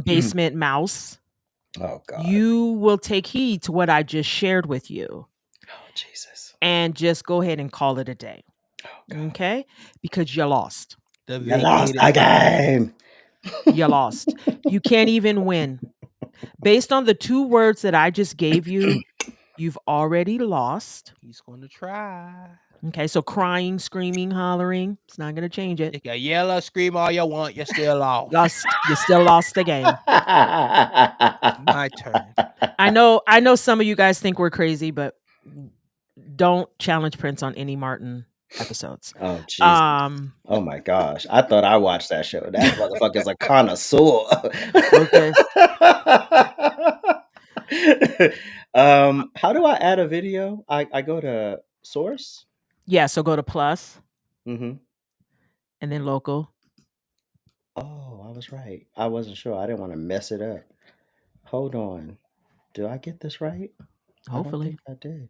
basement mouse. Oh God. You will take heed to what I just shared with you. Oh Jesus. And just go ahead and call it a day. Okay? Because you lost. You lost again. You lost. You can't even win. Based on the 2 words that I just gave you, you've already lost. He's going to try. Okay, so crying, screaming, hollering, it's not going to change it. You can yell or scream all you want, you're still lost. You still lost the game. My turn. I know some of you guys think we're crazy, but don't challenge Prince on any Martin episodes. Oh jeez. Oh my gosh. I thought I watched that show. That motherfucker's a connoisseur. Okay. How do I add a video? I go to source. Yeah, so go to plus. Mm-hmm. And then local. Oh, I was right. I wasn't sure. I didn't want to mess it up. Hold on. Do I get this right? Hopefully. I did.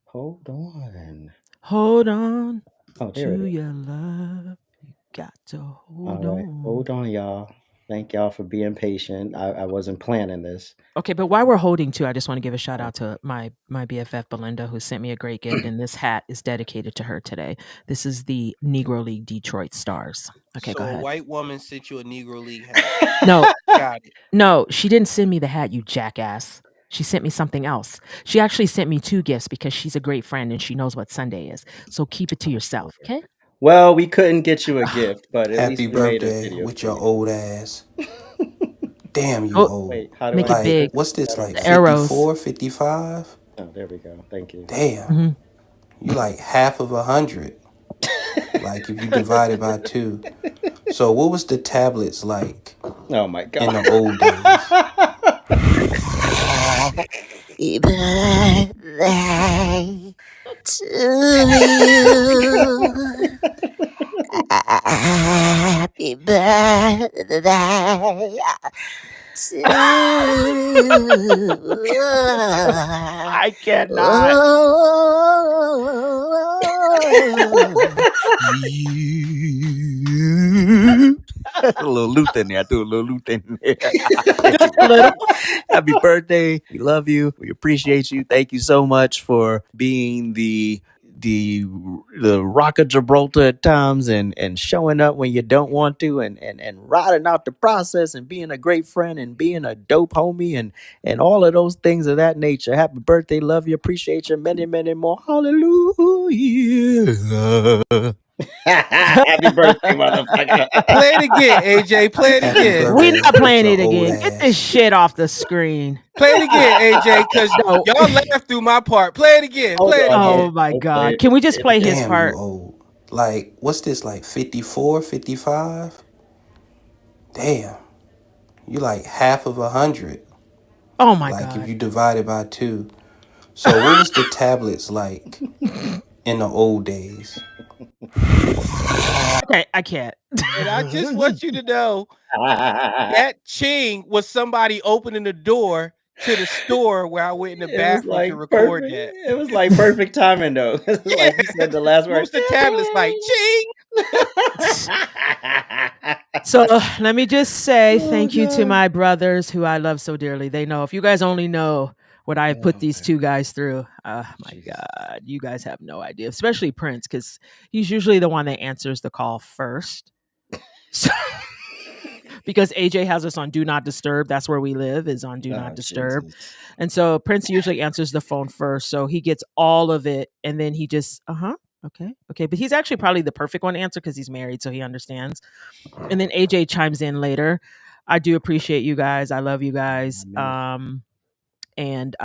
Hold on. Hold on. Oh, there to it is. your love. You got to hold All right. on. Hold on, y'all. Thank y'all for being patient. I wasn't planning this. Okay, but while we're holding to, I just want to give a shout out to my BFF Belinda, who sent me a great gift, and this hat is dedicated to her today. This is the Negro League Detroit Stars. Okay, go ahead. A white woman sent you a Negro League hat. No, got it. No, she didn't send me the hat, you jackass. She sent me something else. She actually sent me 2 gifts because she's a great friend and she knows what Sunday is. So keep it to yourself, okay? Well, we couldn't get you a gift, but at Happy least we made a birthday video with for your you. old ass. Damn, you Oh, old. Wait, how do Make I it big. What's this, like The arrows. 54, 55? Oh, there we go. Thank you. Damn. You like half of 100. Like if you divide it by 2. So what was the tablets like? Oh my God. In the old days? Happy birthday to you. Happy birthday I cannot. A little Luther in there. I threw a little Luther in there. Just a little. Happy birthday. We love you. We appreciate you. Thank you so much for being the Rock of Gibraltar at times and showing up when you don't want to and riding out the process and being a great friend and being a dope homie and all of those things of that nature. Happy birthday. Love you. Appreciate you. Many, many more. Hallelujah. Happy birthday, motherfucker. Play it again, AJ. Play it Happy again. birthday. We're not playing Your it old again. Get ass. this shit off the screen. Play it again, AJ, because No. y'all laughed through my part. Play it again. Hold Play it on. again. Oh my Okay. God. Can we just play his Damn, part? you old. Like, what's this, like 54, 55? Damn. You like half of 100. Oh my Like, if God. you divide it by 2. So what was the tablets like in the old days? Okay, I can't. And I just want you to know that ching was somebody opening the door to the store where I went in the It was bathroom like to record perfect. that. It was like perfect timing though. It's like you said the last word. What's the tablets like? Ching! So let me just say Oh, thank you to God. my brothers who I love so dearly. They know. If you guys only know what I've put these two guys through, my God, you guys have no idea. Especially Prince, because he's usually the one that answers the call first. So, because AJ has us on Do Not Disturb. That's where we live, is on Do Not Disturb. Jesus. And so Prince usually answers the phone first. So he gets all of it. And then he just, okay. But he's actually probably the perfect one to answer because he's married. So he understands. And then AJ chimes in later. I do appreciate you guys. I love you guys. And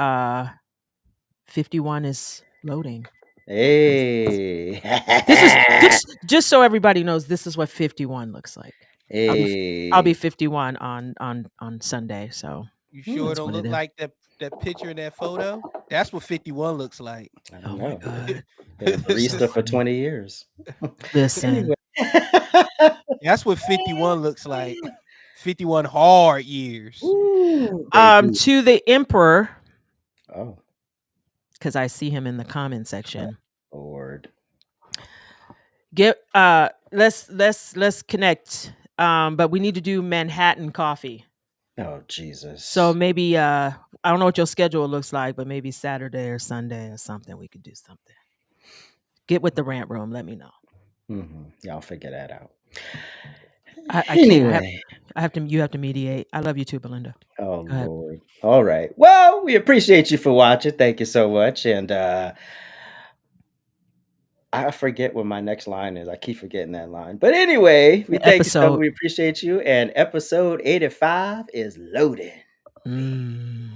51 is loading. Hey. This is just so everybody knows, this is what 51 looks like. I'll be 51 on Sunday. So You sure it don't look like that picture in that photo? That's what 51 looks like. I don't know. My God. Been a barista for 20 years. Listen. That's what 51 looks like. 51 hard years. Ooh, To the Emperor. Oh. Because I see him in the comment section. Lord. Let's connect. But we need to do Manhattan coffee. Oh, Jesus. So maybe I don't know what your schedule looks like, but maybe Saturday or Sunday or something we could do something. Get with the rant room. Let me know. Y'all figure that out. I Anyway. can't. You have to mediate. I love you too, Belinda. Oh, Lord. All right. Well, we appreciate you for watching. Thank you so much. And I forget what my next line is. I keep forgetting that line. But anyway, we thank you so much. We appreciate you. And episode 85 is loaded. Mm.